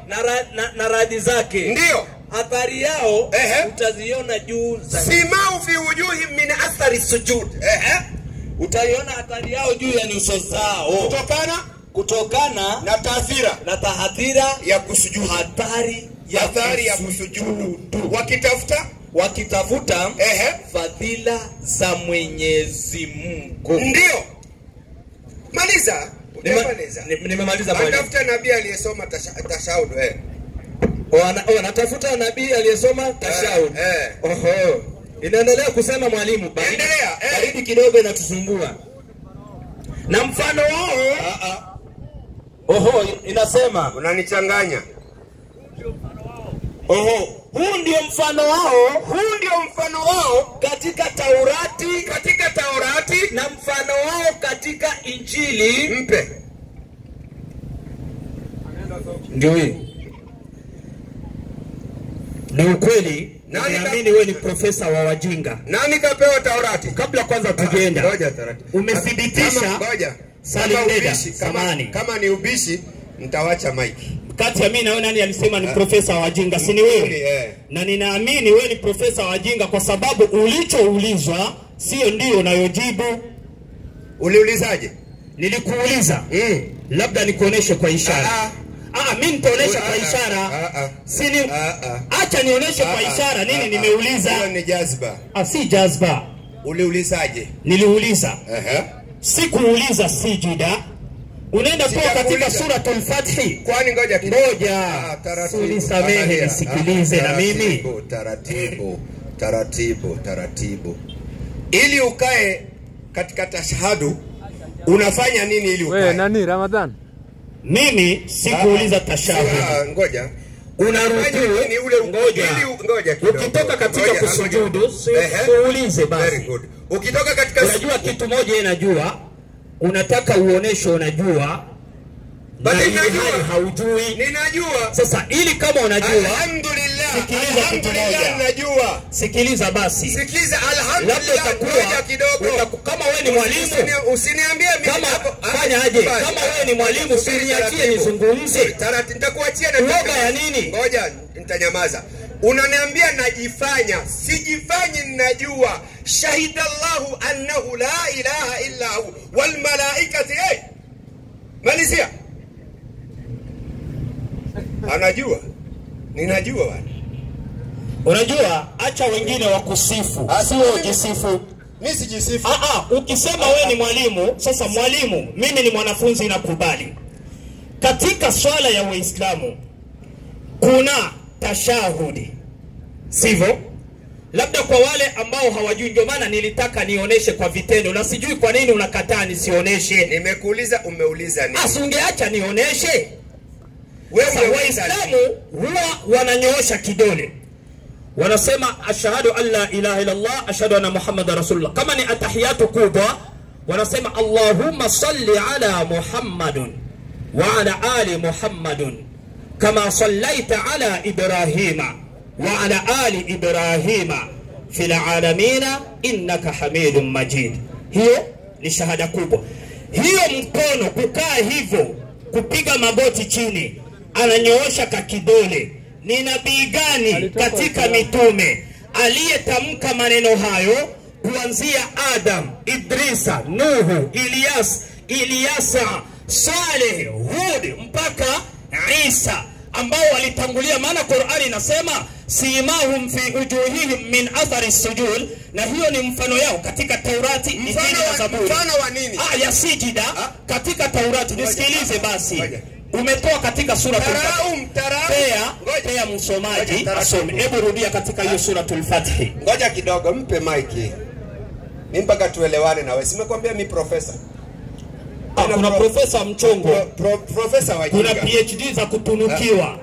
Speaker 3: na radhi zake. Athari yao utaziona juu
Speaker 4: simau fi wujuhi min athari sujud.
Speaker 3: Utaiona athari yao juu ya nyuso zao kutokana na tahadhira ya kusujudu, hatari ya kusujudu, wakitafuta fadhila za Mwenyezi Mungu.
Speaker 4: Ndio. Maliza.
Speaker 3: Nimemaliza
Speaker 4: mwalimu. Anatafuta nabii aliyesoma tashahud.
Speaker 3: Wanatafuta nabii aliyesoma tashahud. Oho. Inaendelea kusema mwalimu. Baridi kidogo inatusumbua. Na mfano wao. Oho, inasema
Speaker 4: unanichanganya.
Speaker 3: Huu ndio mfano wao katika Taurati na mfano wao katika Injili.
Speaker 4: Mpe.
Speaker 6: Ndio hii. Ni ukweli. Naamini wewe ni profesa wa wajinga.
Speaker 4: Nani kapewa Taurati?
Speaker 6: Kabla kwanza tujienda.
Speaker 4: Ngoja taratibu.
Speaker 6: Umesibitisha.
Speaker 4: Ngoja.
Speaker 6: Salim Deda, samani.
Speaker 4: Kama ni ubishi nitawacha mic.
Speaker 6: Kati ya mimi na wewe nani alisema ni profesa wa wajinga? Si ni wewe? Na ninaamini wewe ni profesa wa wajinga kwa sababu ulichoulizwa sio ndio unayojibu.
Speaker 4: Uliulizaje?
Speaker 6: Nilikuuliza. Labda nikuoneshe kwa ishara. Mimi nitaonesha kwa ishara. Acha nionyeshe kwa ishara nini nimeuliza.
Speaker 4: Hiyo ni jazba.
Speaker 6: Si jazba.
Speaker 4: Uliulizaje?
Speaker 6: Niliuliza. Sikuuliza sijida. Unaenda kwa katika suratul Fathi.
Speaker 4: Kwani ngoja
Speaker 6: unisamehe nisikilize na mimi.
Speaker 4: Taratibu. Ili ukae katika tashahadu unafanya nini ili ukae?
Speaker 2: Wewe nani Ramadhan?
Speaker 6: Mimi sikuuliza tashahud.
Speaker 4: Ngoja.
Speaker 6: Unarudia ni ule
Speaker 4: ngoja kidogo.
Speaker 6: Ukitoka katika kusujudu uulize basi.
Speaker 4: Very good. Ukitoka katika
Speaker 6: unajua kitu moja inajua unataka uoneshe unajua. Bali haujui.
Speaker 4: Ninajua.
Speaker 6: Sasa ili kama unajua
Speaker 4: alhamdulillah.
Speaker 6: Sikiliza kitu moja.
Speaker 4: Ninajua.
Speaker 6: Sikiliza basi.
Speaker 4: Sikiliza alhamdulillah kidogo.
Speaker 6: Kama wewe ni mwalimu
Speaker 4: usiniambie mimi
Speaker 6: kama fanya aje. Kama wewe ni mwalimu usiniachie nizungumze.
Speaker 4: Taratibu nitakuachia na
Speaker 6: lugha ya nini?
Speaker 4: Ngoja nitanyamaza. Unaniambia najifanya, sijifanyi ninajua. Shahidallahu annahu la ilaha illa hu wal malaikati. Malizia. Anajua. Ninajua bwana.
Speaker 6: Unajua acha wengine wakusifu. Sio ujisifu.
Speaker 4: Mimi sijisifu.
Speaker 6: Ukisema wewe ni mwalimu, sasa mwalimu, mimi ni mwanafunzi nakubali. Katika swala ya Uislamu kuna tashahudi. Sivyo? Labda kwa wale ambao hawajui ndio maana nilitaka nionyeshe kwa vitendo na sijui kwa nini unakataa nisioneshe.
Speaker 4: Nimekuuliza umeuliza nini?
Speaker 6: Asungeacha nionyeshe. Waislamu huwa wananyoosha kidole, wanasema ashhadu an la ilaha illa Allah, ashhadu anna Muhammadar rasulullah. Kama ni atahiyatu kubwa, wanasema Allahumma salli ala Muhammadun wa ala ali Muhammadun kama sallaita ala Ibrahima wa ala ali Ibrahima fil alamina innaka hamidun majid. Hiyo ni shahada kubwa. Hiyo mkono kukaa hivyo, kupiga magoti chini, ananyoosha kakidole. Ni nabii gani katika mitume aliyetamka maneno hayo kuanzia Adam, Idrisa, Nuhu, Ilyasa, Saleh, Hud mpaka Isa ambao walitangulia? Maana Qur'ani inasema simahum fi ujuhihim min athari sujud, na hiyo ni mfano yao katika Taurati, Injili na Zaburi.
Speaker 4: Mfano wa nini?
Speaker 6: Ya sijida katika Taurati. Nisikilize basi. Umetoa katika sura Pea msomaji asome. Hebu rudia katika hiyo suratul Fath.
Speaker 4: Ngoja kidogo, mpe mic. Ni mpaka tuelewane na wewe. Simekwambia mimi profesa.
Speaker 6: Kuna profesa mchongo,
Speaker 4: profesa wajinga.
Speaker 6: Kuna PhD za kutunukiwa.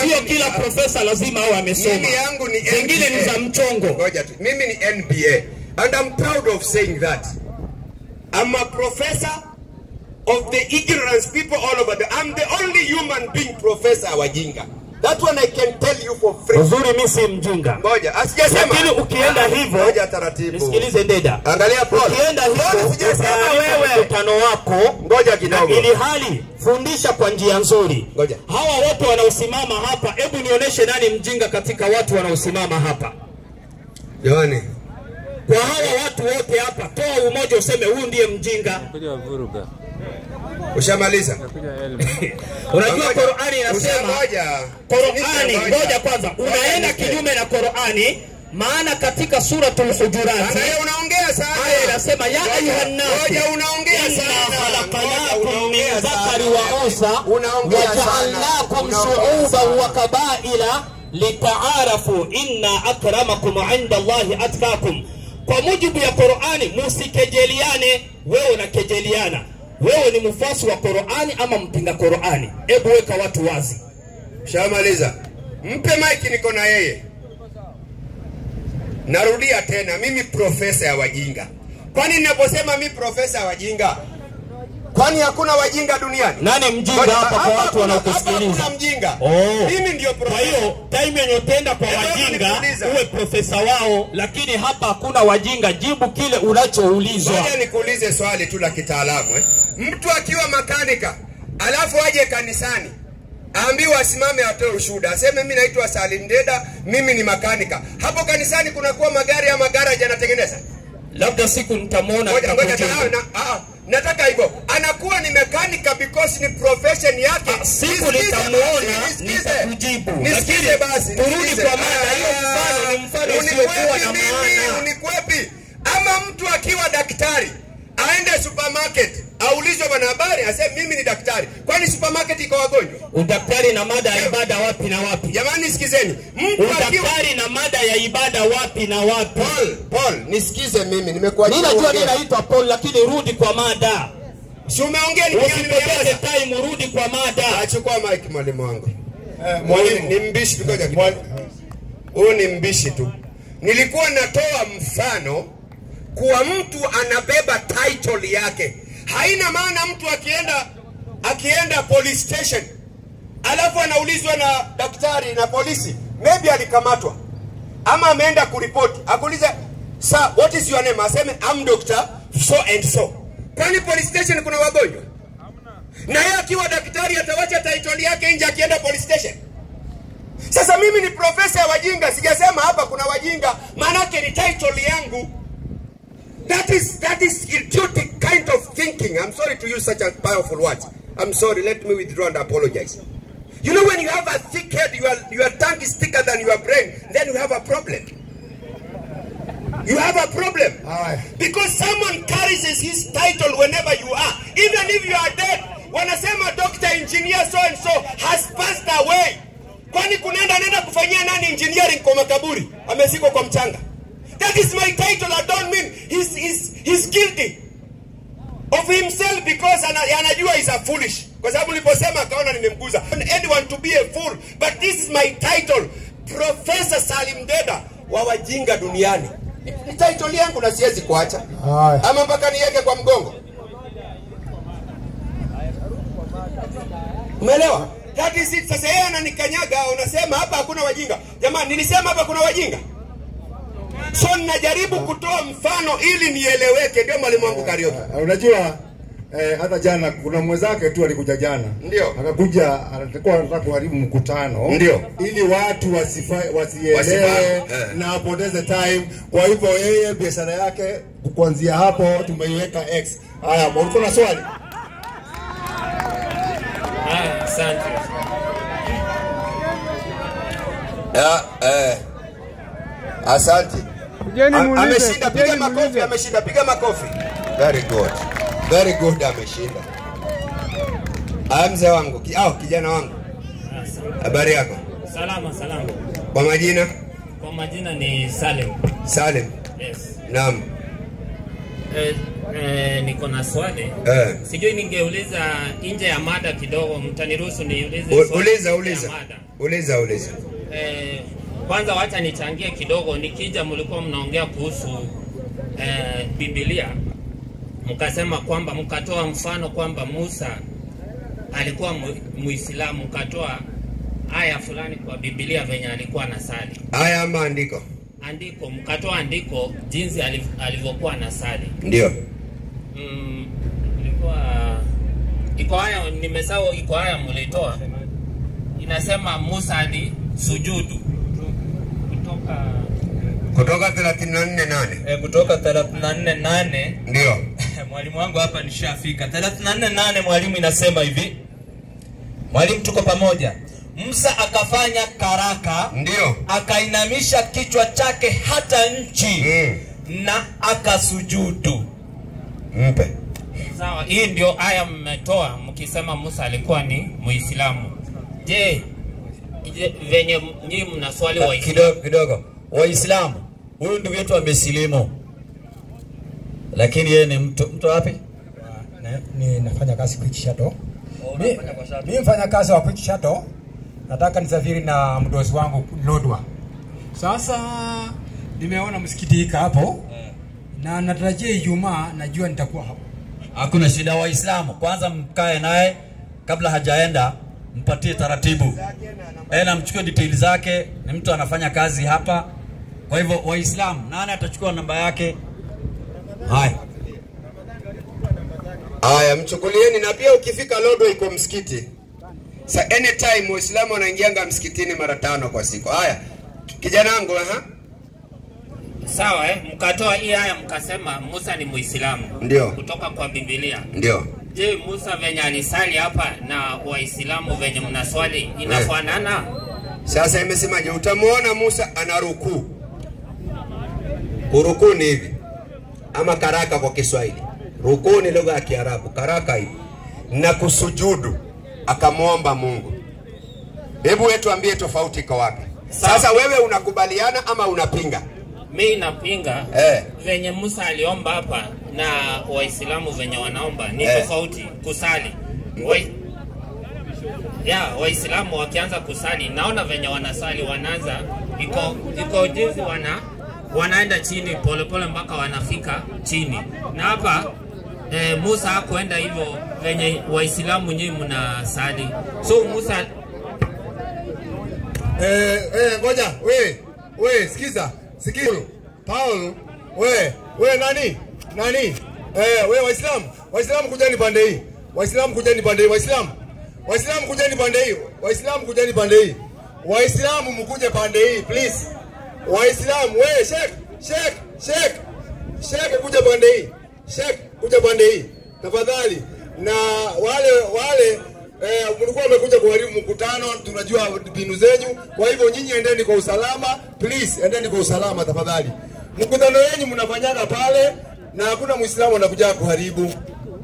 Speaker 6: Sio kila profesa lazima awe amesoma.
Speaker 4: Mimi yangu ni
Speaker 6: zingine ni za mchongo.
Speaker 4: Ngoja tu. Mimi ni NBA and I'm proud of saying that. I'm a professor of the ignorance people all over. I'm the only human being professor wajinga. That one I can tell you for free.
Speaker 6: Uzuri mimi si mjinga.
Speaker 4: Ngoja, asijasema.
Speaker 6: Lakini ukienda hivyo,
Speaker 4: ngoja taratibu.
Speaker 6: Nisikilize Ndeda.
Speaker 4: Angalia Paul.
Speaker 6: Ukienda hivyo,
Speaker 4: sijasema wewe
Speaker 6: mkutano wako,
Speaker 4: ngoja kidogo.
Speaker 6: Ili hali fundisha kwa njia nzuri.
Speaker 4: Ngoja.
Speaker 6: Hawa wote wanaosimama hapa, hebu nionyeshe nani mjinga katika watu wanaosimama hapa.
Speaker 4: Yohane.
Speaker 6: Kwa hawa watu wote hapa, toa umoja useme huyu ndiye mjinga.
Speaker 4: Ushamaliza?
Speaker 6: Unajua Qur'ani inasema, Qur'ani, ngoja kwanza, unaenda kinyume na Qur'ani, maana katika suratul Hujurat
Speaker 4: unaongea sana.
Speaker 6: Aya inasema ya ayuhan nas,
Speaker 4: ngoja unaongea sana.
Speaker 6: Khalaqnakum min dhakari wa unsa wa ja'alnakum shu'uban wa qabaila litaarafu inna akramakum 'inda Allahi atqakum. Kwa mujibu ya Qur'ani musikejeliane. Wewe unakejeliana, wewe ni mfuasi wa Qur'ani ama mpinga Qur'ani? Hebu weka watu wazi.
Speaker 4: Shamaliza. Mpe mic, niko na yeye. Narudia tena, mimi profesa ya wajinga. Kwani ninaposema mimi profesa ya wajinga, kwani hakuna wajinga duniani?
Speaker 6: Nani mjinga hapa kwa watu wanaokusikiliza?
Speaker 4: Hapa mjinga.
Speaker 6: Mimi ndio profesa. Kwa hiyo time yenye utenda kwa wajinga uwe profesa wao, lakini hapa hakuna wajinga. Jibu kile unachoulizwa.
Speaker 4: Ngoja nikuulize swali tu la kitaalamu. Mtu akiwa makanika alafu aje kanisani, aambiwa asimame atoe ushuhuda, aseme mimi naitwa Salim Ndeda, mimi ni makanika. Hapo kanisani kuna kuwa magari ama garage anatengeneza?
Speaker 6: Labda siku nitamwona.
Speaker 4: Nataka hivyo. Anakuwa ni mekanika because ni profession yake.
Speaker 6: Siku nitamuona nitakujibu.
Speaker 4: Nisikize basi.
Speaker 6: Turudi kwa maana hiyo, mfano ni mfano usiokuwa na maana.
Speaker 4: Unikwepi. Ama mtu akiwa daktari aende supermarket, aulizwe bwana habari, aseme mimi ni daktari. Kwani supermarket iko wagonjwa?
Speaker 6: Udaktari na mada ya ibada wapi na wapi?
Speaker 4: Jamani sikizeni.
Speaker 6: Udaktari na mada ya ibada wapi na wapi?
Speaker 4: Paul, nisikize mimi, nimekuachia.
Speaker 6: Mimi najua ninaitwa Paul, lakini rudi kwa mada.
Speaker 4: Si umeongea ni
Speaker 6: usipoteze time, rudi kwa mada.
Speaker 4: Achukua mic mwalimu wangu. Mwalimu ni mbishi ngoja kidogo. Huyu ni mbishi tu. Nilikuwa natoa mfano kuwa mtu anabeba title yake. Haina maana mtu akienda police station alafu anaulizwa na daktari na polisi, maybe alikamatwa ama ameenda kuripoti, akuuliza sir what is your name, aseme I'm doctor so and so. Kwani police station kuna wagonjwa? Na yeye akiwa daktari atawacha title yake nje akienda police station? Sasa mimi ni profesa ya wajinga, sijasema hapa kuna wajinga, maana yake ni title yangu. That is idiotic kind of thinking. I'm sorry to use such a powerful words. I'm sorry, let me withdraw and apologize. You know, when you have a thick head, your tongue is thicker than your brain, then you have a problem. You have a problem. Because someone carries his title whenever you are. Even if you are dead, wanasema doctor, engineer, so and so has passed away. Kwani kunaenda kufanyia nani engineering kwa makaburi? Amezikwa kwa mchanga. That is my title. I don't mean he's guilty of himself because anajua is a foolish. kwa sababu niliposema akaona nimemguza. Anyone to be a fool, but this is my title, Professor Salim Deda wa wajinga duniani. Ni title yangu na siwezi kuacha. Ama mpaka niweke kwa mgongo. Umeelewa? That is it. Sasa yeye ananikanyaga, unasema hapa hakuna wajinga. Jamani, nilisema hapa kuna wajinga. So ninajaribu kutoa mfano ili nieleweke, ndio mwalimu wangu Karioki.
Speaker 5: Unajua hata jana kuna mwenzake tu alikuja jana.
Speaker 4: Ndio.
Speaker 5: Akakuja anataka kuharibu mkutano.
Speaker 4: Ndio.
Speaker 5: Ili watu wasielewe na apoteze time. Kwa hivyo yeye biashara yake kuanzia hapo tumeiweka X. Haya, uko na swali?
Speaker 6: Asante.
Speaker 4: Asante. Ameshinda, piga makofi, ameshinda, piga makofi. Very good. Very good, ameshinda. Mzee wangu, kijana wangu. Habari yako?
Speaker 6: Salama.
Speaker 4: Kwa majina?
Speaker 6: Kwa majina ni Salim.
Speaker 4: Salim.
Speaker 6: Yes.
Speaker 4: Naam.
Speaker 6: Niko na swali. Sijui ningeuliza nje ya mada kidogo, mtaniruhusu niulize swali? Uliza. Kwanza wacha nichangie kidogo. Nikija mlikuwa mnaongea kuhusu Biblia. Mkasema kwamba mkatoa mfano kwamba Musa alikuwa Muislamu, mkatoa aya fulani kwa Biblia venye alikuwa anasali.
Speaker 4: Aya ama andiko?
Speaker 6: Andiko, mkatoa andiko jinsi alivyokuwa anasali.
Speaker 4: Ndio.
Speaker 6: Iko aya, nimesahau iko aya mlitoa. Inasema Musa alisujudu.
Speaker 4: Kutoka 34:8.
Speaker 6: Kutoka 34:8.
Speaker 4: Ndio.
Speaker 6: Mwalimu wangu hapa nishafika. 34:8 mwalimu inasema hivi. Mwalimu tuko pamoja. Musa akafanya karaka.
Speaker 4: Ndio.
Speaker 6: Akainamisha kichwa chake hata nchi. Na akasujudu.
Speaker 4: Mpe.
Speaker 6: Sawa, hii ndio aya mmetoa mkisema Musa alikuwa ni Muislamu. Je, venye nyinyi mna swali wa
Speaker 1: kidogo. Waislamu, huyu ndugu yetu amesilimu. Lakini yeye ni mtu wapi?
Speaker 2: Ni nafanya kazi Quick Shuttle. Mimi mfanya kazi wa Quick Shuttle. Nataka nisafiri na mdosi wangu Lodwa. Sasa nimeona msikiti hika hapo. Na natarajia Ijumaa najua nitakuwa hapo.
Speaker 1: Hakuna shida. Waislamu, kwanza mkae naye kabla hajaenda, mpatie taratibu. Na mchukue details zake, ni mtu anafanya kazi hapa. Kwa hivyo Waislamu, nani atachukua namba yake?
Speaker 4: Haya, mchukulieni, na pia ukifika Lodwa iko msikiti. Anytime Waislamu wanaingianga msikitini mara 5 kwa siku. Haya, kijana wangu,
Speaker 6: Sawa, mkatoa hii aya mkasema Musa ni Muislamu.
Speaker 4: Ndio.
Speaker 6: Kutoka kwa Biblia.
Speaker 4: Ndio.
Speaker 6: Je, Musa venye alisali hapa na Waislamu venye mnaswali inafanana?
Speaker 4: Sasa imesemaje? Utamuona Musa anaruku. Kuruku ni hivi. Ama karaka kwa Kiswahili. Ruku ni lugha ya Kiarabu, karaka hivi. Na kusujudu akamwomba Mungu. Hebu wewe tuambie tofauti iko wapi? Sasa wewe unakubaliana ama unapinga?
Speaker 6: Mimi napinga. Venye Musa aliomba hapa na Waislamu venye wanaomba ni tofauti kusali. Waislamu wakianza kusali, naona venye wanasali wanaanza iko jinsi wanaenda chini polepole mpaka wanafika chini. Na hapa Musa hakuenda hivyo venye Waislamu nyinyi mnasali. So Musa
Speaker 5: ngoja, we sikiza. Paul, we nani? We Waislamu kujeni pande hii. Waislamu kujeni pande hii. Waislamu kujeni pande hii. Waislamu kujeni pande hii. Waislamu mkuje pande hii, please. Waislamu, we Sheikh kuja pande hii. Sheikh kuja pande hii. Tafadhali. Na wale mlikuwa mmekuja kuharibu mkutano, tunajua mbinu zenyu. Kwa hivyo nyinyi endeni kwa usalama, please, endeni kwa usalama tafadhali. Mkutano wenu mnafanyaga pale na hakuna Muislamu anakuja kuharibu.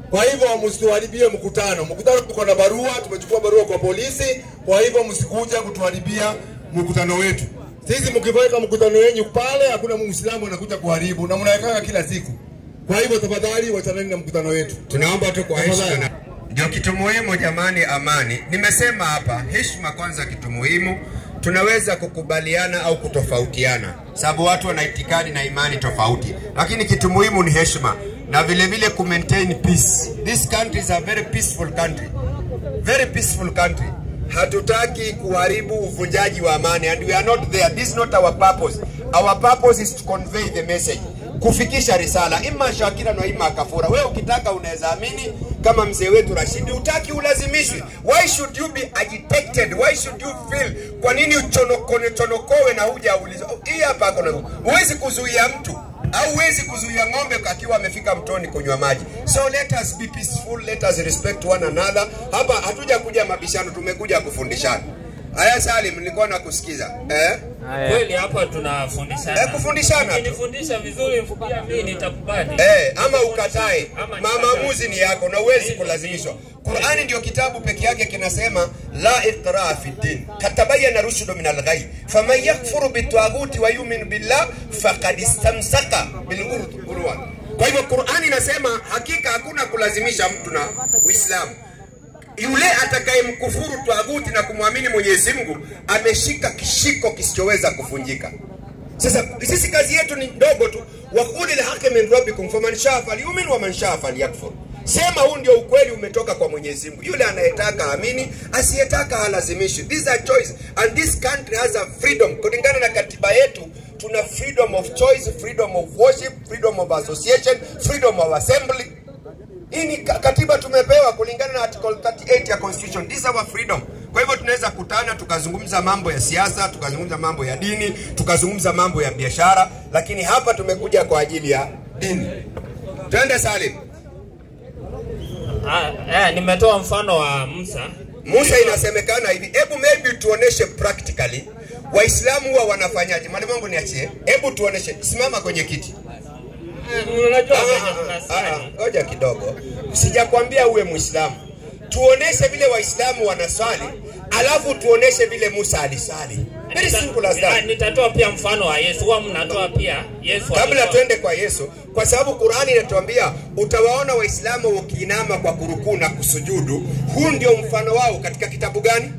Speaker 5: Kwa hivyo msituharibie mkutano. Mkutano tuko na barua, tumechukua barua kwa polisi. Kwa hivyo msikuja kutuharibia mkutano wetu. Sisi mkifanya mkutano wenu pale hakuna Muislamu anakuja kuharibu na mnaweka kila siku. Kwa hivyo tafadhali wachaneni na mkutano wetu.
Speaker 4: Tunaomba tu kwa heshima. Ndio kitu muhimu jamani, amani. Nimesema hapa heshima kwanza kitu muhimu. Tunaweza kukubaliana au kutofautiana, sababu watu wana itikadi na imani tofauti, lakini kitu muhimu ni heshima na vile vile ku maintain peace. This country is a very peaceful country. Very peaceful country. Hatutaki kuharibu uvunjaji wa amani, and we are not there. This is not our purpose. Our purpose is to convey the message, kufikisha risala, imma shakira na imma kafura. Wewe ukitaka unaweza amini kama mzee wetu Rashidi, utaki ulazimishwe. Why should you be agitated? Why should you feel? Kwa nini uchonokowe na huja ulizo? Hii hapa kuna huwezi kuzuia mtu au huwezi kuzuia ng'ombe akiwa amefika mtoni kunywa maji. So let us be peaceful, let us respect one another. Hapa hatuja kuja mabishano, tumekuja kufundishana. Aya Salim, nilikuwa nakusikiza.
Speaker 6: Kweli hapa tunafundishana.
Speaker 4: Kufundishana.
Speaker 6: Ukinifundisha vizuri pia mimi nitakubali.
Speaker 4: Ama ukatae. Maamuzi ni yako na huwezi kulazimishwa. Qur'ani ndio kitabu peke yake kinasema la ikraha fi din. Katabayana rushdu min al-ghayy. Faman yakfuru bit-taghuti wa yu'min billah faqad istamsaka bil-urwan. Kwa hivyo Qur'ani inasema hakika hakuna kulazimisha mtu na Uislamu. Yule atakayemkufuru twaguti na kumwamini Mwenyezi Mungu ameshika kishiko kisichoweza kufunjika. Sasa sisi kazi yetu ni ndogo tu. Waqulil haqqi min rabbikum faman sha'a falyu'min wa man sha'a falyakfur. Sema huu ndio ukweli umetoka kwa Mwenyezi Mungu. Yule anayetaka amini, asiyetaka halazimishi. These are choice, and this country has a freedom. Kulingana na katiba yetu tuna freedom of choice, freedom of worship, freedom of association, freedom of assembly. Hii ni katiba tumepewa kulingana na article 38 ya constitution. This is our freedom. Kwa hivyo tunaweza kutana tukazungumza mambo ya siasa, tukazungumza mambo ya dini, tukazungumza mambo ya biashara, lakini hapa tumekuja kwa ajili ya dini. Twende Salim.
Speaker 6: Nimetoa mfano wa Musa.
Speaker 4: Musa inasemekana hivi. Hebu maybe tuoneshe practically Waislamu huwa wanafanyaje? Mwalimu wangu niachie. Hebu tuoneshe. Simama kwenye kiti. Ngoja kidogo. Sijakwambia uwe Muislamu. Tuoneshe vile Waislamu wanaswali, alafu tuoneshe vile Musa alisali. Very simple as that.
Speaker 6: Nitatoa pia mfano wa Yesu. Huwa mnatoa pia Yesu.
Speaker 4: Kabla tuende kwa Yesu, kwa sababu Qur'ani inatuambia utawaona Waislamu wakiinama kwa kurukuu na kusujudu. Huu ndio mfano wao katika kitabu gani?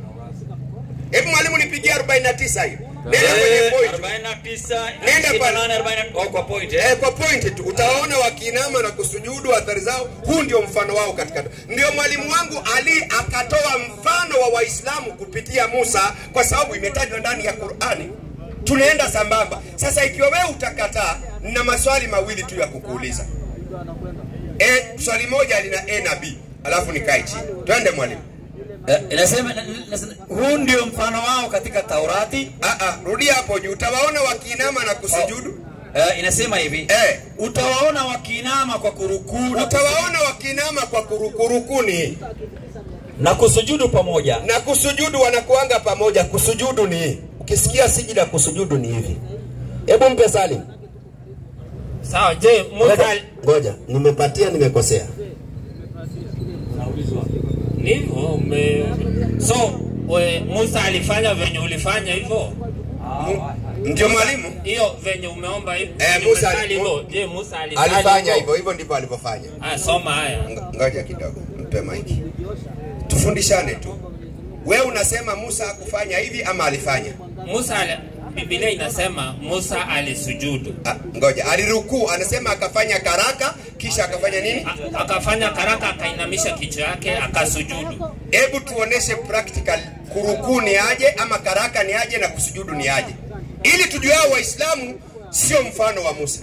Speaker 4: Hebu mwalimu nipigie 49 hiyo. Nenda kwenye point.
Speaker 1: 49.
Speaker 4: Nenda pale
Speaker 1: 48 kwa point.
Speaker 4: Kwa point tu. Utaona wakiinama na kusujudu athari zao. Huu ndio mfano wao katika. Ndio mwalimu wangu Ali akatoa mfano wa Waislamu kupitia Musa kwa sababu imetajwa ndani ya Qur'ani. Tunaenda sambamba. Sasa ikiwa wewe utakataa, nina maswali mawili tu ya kukuuliza. Swali moja lina A na B. Alafu nikae chini. Twende mwalimu.
Speaker 1: Inasema huu ndio mfano wao katika Taurati.
Speaker 4: Rudia hapo juu. Utawaona wakiinama na kusujudu.
Speaker 1: Inasema hivi. Utawaona wakiinama kwa kurukuu.
Speaker 4: Utawaona wakiinama kwa kurukuni
Speaker 1: na kusujudu pamoja.
Speaker 4: Na kusujudu wanakuanga pamoja. Kusujudu ni ukisikia sijida kusujudu ni hivi. Hebu mpe Salim.
Speaker 6: Sawa, je, Musa
Speaker 4: ngoja, nimepatia nimekosea.
Speaker 6: Hivyo so Musa alifanya venye ulifanya hivyo?
Speaker 4: Ndio mwalimu?
Speaker 6: Hiyo venye umeomba hivyo.
Speaker 4: Musa
Speaker 6: hivyo. Je, Musa
Speaker 4: alifanya hivyo? Hivyo ndivyo alivyofanya.
Speaker 6: Soma haya.
Speaker 4: Ngoja kidogo. Mpe mic. Tufundishane tu. Wewe unasema Musa hakufanya hivi ama alifanya?
Speaker 6: Biblia inasema Musa alisujudu.
Speaker 4: Ngoja, alirukuu, anasema akafanya karaka, kisha akafanya nini?
Speaker 6: Akafanya karaka, akainamisha kichwa yake, akasujudu.
Speaker 4: Hebu tuoneshe practical, kurukuu ni aje ama karaka ni aje na kusujudu ni aje? Ili tujue Waislamu sio mfano wa Musa.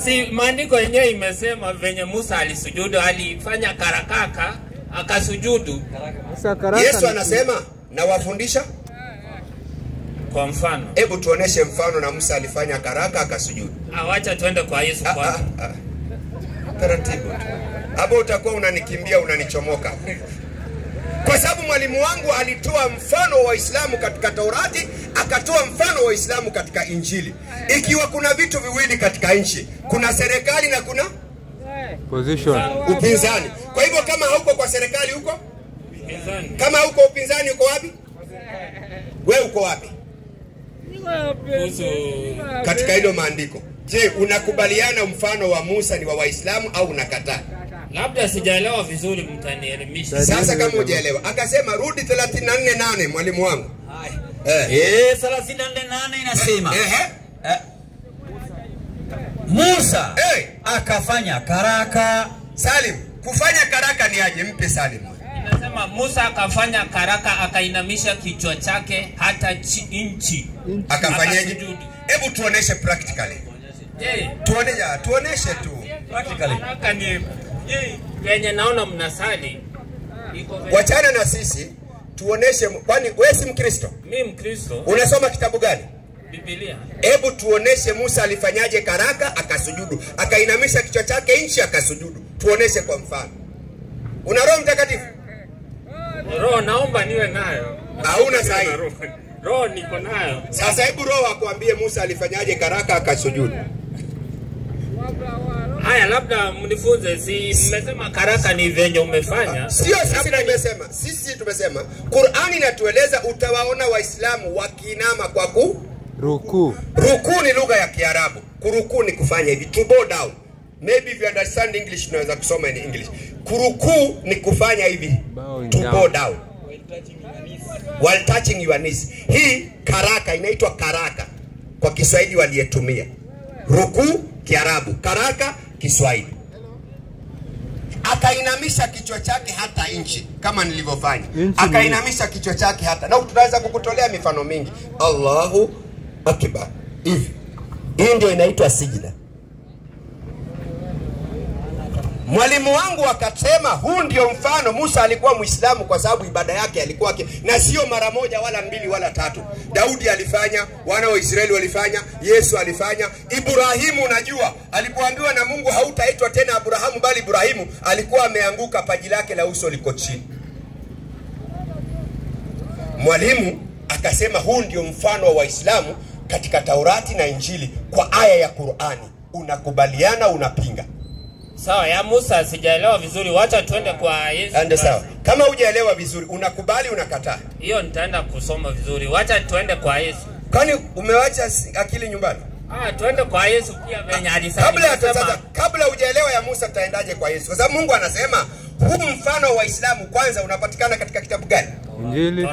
Speaker 6: Si maandiko yenyewe imesema venye Musa alisujudu, alifanya karakaka, akasujudu.
Speaker 4: Yesu anasema na wafundisha
Speaker 6: kwa mfano.
Speaker 4: Hebu tuoneshe mfano na Musa alifanya karaka akasujudu.
Speaker 6: Awacha tuende kwa Yesu kwanza.
Speaker 4: Taratibu. Hapo utakuwa unanikimbia unanichomoka. Kwa sababu mwalimu wangu alitoa mfano wa Waislamu katika Taurati, akatoa mfano wa Waislamu katika Injili. Ikiwa kuna vitu viwili katika nchi, kuna serikali na kuna
Speaker 2: position,
Speaker 4: upinzani. Kwa hivyo kama hauko kwa serikali huko
Speaker 6: upinzani.
Speaker 4: Kama huko upinzani uko wapi? Wewe uko wapi? Katika hilo maandiko. Je, unakubaliana mfano wa Musa ni wa Waislamu au unakataa?
Speaker 6: Labda sijaelewa vizuri, mtanielimisha.
Speaker 5: Sasa kama hujaelewa, akasema rudi 34:8 mwalimu wangu.
Speaker 1: 34:8 inasema Musa akafanya karaka.
Speaker 5: Salim, kufanya karaka ni aje? Mpe Salim.
Speaker 6: Inasema Musa akafanya karaka, akainamisha kichwa chake hata nchi.
Speaker 5: Akafanyaje? Hebu tuoneshe practically. Tuoneshe tu
Speaker 1: practically.
Speaker 6: Karaka ni wenye naona mnasali.
Speaker 5: Wachana na sisi, tuoneshe. Kwani wewe si Mkristo?
Speaker 6: Mimi Mkristo.
Speaker 5: Unasoma kitabu gani?
Speaker 6: Biblia.
Speaker 5: Hebu tuoneshe Musa alifanyaje karaka akasujudu, akainamisha kichwa chake nchi akasujudu. Tuoneshe kwa mfano. Una Roho Mtakatifu?
Speaker 6: Roho naomba niwe nayo.
Speaker 5: Hauna sahi.
Speaker 6: Roho niko nayo.
Speaker 5: Sasa hebu Roho akwambie Musa alifanyaje karaka akasujudu.
Speaker 6: Haya, labda mnifunze. Si mmesema karaka ni venye umefanya?
Speaker 5: Sio sisi tumesema. Sisi tumesema Qur'ani inatueleza utawaona Waislamu wakiinama kwa ruku. Ruku ni lugha ya Kiarabu. Kuruku ni kufanya hivi, to bow down. Maybe if you understand English unaweza kusoma in English. Kuruku ni kufanya hivi, to bow down while touching your knees. Hii karaka inaitwa karaka kwa Kiswahili waliyetumia. Ruku Kiarabu, karaka Kiswahili. Akainamisha kichwa chake hata inchi kama nilivyofanya. Akainamisha kichwa chake hata. Na tunaweza kukutolea mifano mingi. Allahu Akbar. Hivi. Hii ndio inaitwa sijida. Mwalimu wangu akasema huu ndio mfano. Musa alikuwa Muislamu kwa sababu ibada yake alikuwa na sio mara moja wala mbili wala tatu. Daudi alifanya, wana wa Israeli walifanya, Yesu alifanya, Ibrahimu unajua alipoambiwa na Mungu hautaitwa tena Abrahamu bali Ibrahimu, alikuwa ameanguka, paji lake la uso liko chini. Mwalimu akasema huu ndio mfano wa Waislamu katika Taurati na Injili kwa aya ya Qur'ani. Unakubaliana, unapinga?
Speaker 6: Sawa, ya Musa sijaelewa vizuri. Wacha tuende kwa Yesu.
Speaker 5: Ande sawa. Kama hujaelewa vizuri, unakubali, unakataa?
Speaker 6: Hiyo nitaenda kusoma vizuri. Wacha tuende kwa Yesu.
Speaker 5: Kwani umewacha akili nyumbani?
Speaker 6: Tuende kwa Yesu pia venye alisema.
Speaker 5: Kabla hujaelewa ya Musa tutaendaje kwa Yesu? Kwa sababu Mungu anasema huu mfano wa Islamu kwanza unapatikana katika kitabu gani?
Speaker 2: Injili.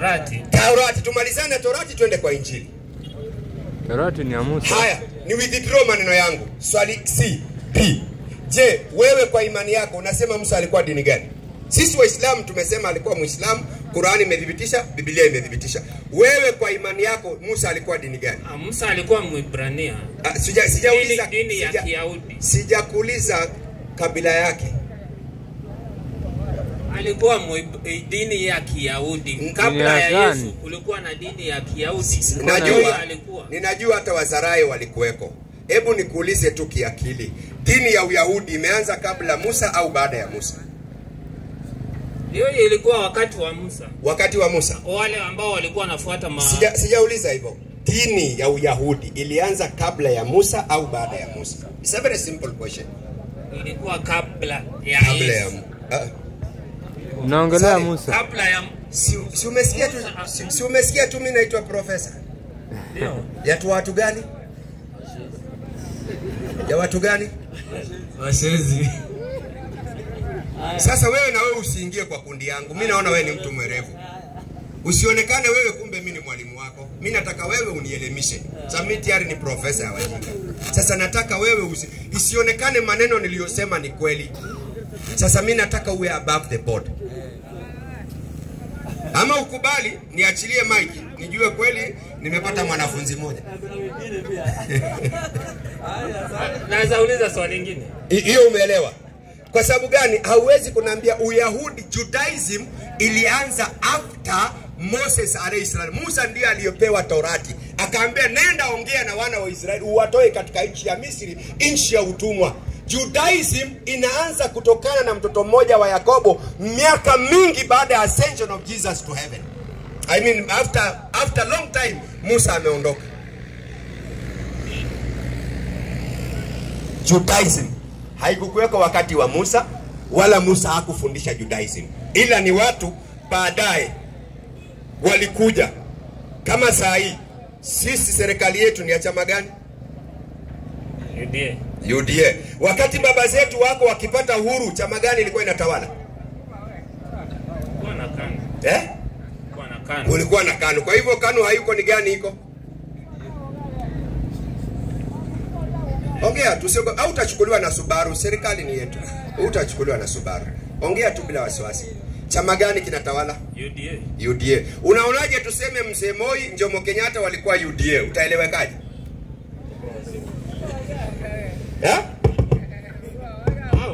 Speaker 5: Taurati. Tumalizane Taurati tuende kwa Injili.
Speaker 2: Taurati ni ya Musa.
Speaker 5: Haya, ni withdraw maneno yangu. Swali C, P. Je, wewe kwa imani yako unasema Musa alikuwa dini gani? Sisi Waislamu tumesema alikuwa Muislamu, Qur'ani imethibitisha, Biblia imethibitisha. Wewe kwa imani yako Musa alikuwa dini gani?
Speaker 6: Musa alikuwa Mwibrania.
Speaker 5: Sijauliza
Speaker 6: dini ya Kiyahudi.
Speaker 5: Sijakuuliza kabila yake.
Speaker 6: Alikuwa dini ya Kiyahudi. Kabla ya Yesu kulikuwa na dini ya Kiyahudi.
Speaker 5: Ninajua hata Wazarai walikuweko. Hebu nikuulize tu kiakili. Dini ya Uyahudi imeanza kabla Musa au baada ya Musa?
Speaker 6: Hiyo ilikuwa wakati wa Musa.
Speaker 5: Wakati wa Musa.
Speaker 6: Wale ambao walikuwa wanafuata
Speaker 5: Sijauliza hivyo. Dini ya Uyahudi ilianza kabla ya Musa au baada ya Musa? It's a very simple question.
Speaker 6: Ilikuwa kabla ya Yesu.
Speaker 2: Unaongelea Musa.
Speaker 6: Kabla ya
Speaker 5: Si umesikia tu mimi naitwa profesa?
Speaker 6: Ndio.
Speaker 5: Ya watu gani? Ya watu gani?
Speaker 1: Washezi.
Speaker 5: Sasa wewe na wewe usiingie kwa kundi yangu. Mimi naona wewe ni mtu mwerevu. Usionekane wewe kumbe mimi ni mwalimu wako. Mimi nataka wewe unielimishe. Mimi tayari ni profesa ya wajinga. Sasa nataka wewe isionekane maneno niliyosema ni kweli. Sasa mimi nataka uwe above the board. Ama ukubali niachilie mic nijue kweli nimepata mwanafunzi mmoja.
Speaker 6: Naweza uliza swali lingine?
Speaker 5: Hiyo umeelewa? Kwa sababu gani? Hauwezi kuniambia Uyahudi, Judaism ilianza after Moses alayhi salam. Musa ndiye aliyopewa Taurati. Akaambia nenda ongea na wana wa Israeli uwatoe katika nchi ya Misri, nchi ya utumwa. Judaism inaanza kutokana na mtoto mmoja wa Yakobo miaka mingi baada ya ascension of Jesus to heaven. I mean after long time Musa ameondoka. Judaism haikukuweka wakati wa Musa, wala Musa hakufundisha Judaism. Ila ni watu baadaye walikuja. Kama saa hii sisi serikali yetu ni ya chama gani?
Speaker 4: UDA. Wakati baba zetu wako wakipata uhuru, chama gani ilikuwa inatawala?
Speaker 6: Kulikuwa na KANU. Kulikuwa na KANU.
Speaker 4: Kulikuwa na KANU. Kwa hivyo KANU hayuko, ni gani iko? Ongea tu, sio au utachukuliwa na Subaru, serikali ni yetu. Utachukuliwa na Subaru. Ongea tu bila wasiwasi. Chama gani kinatawala?
Speaker 6: UDA.
Speaker 4: UDA. Unaonaje tuseme Mzee Moi, Jomo Kenyatta walikuwa UDA? Utaelewekaje?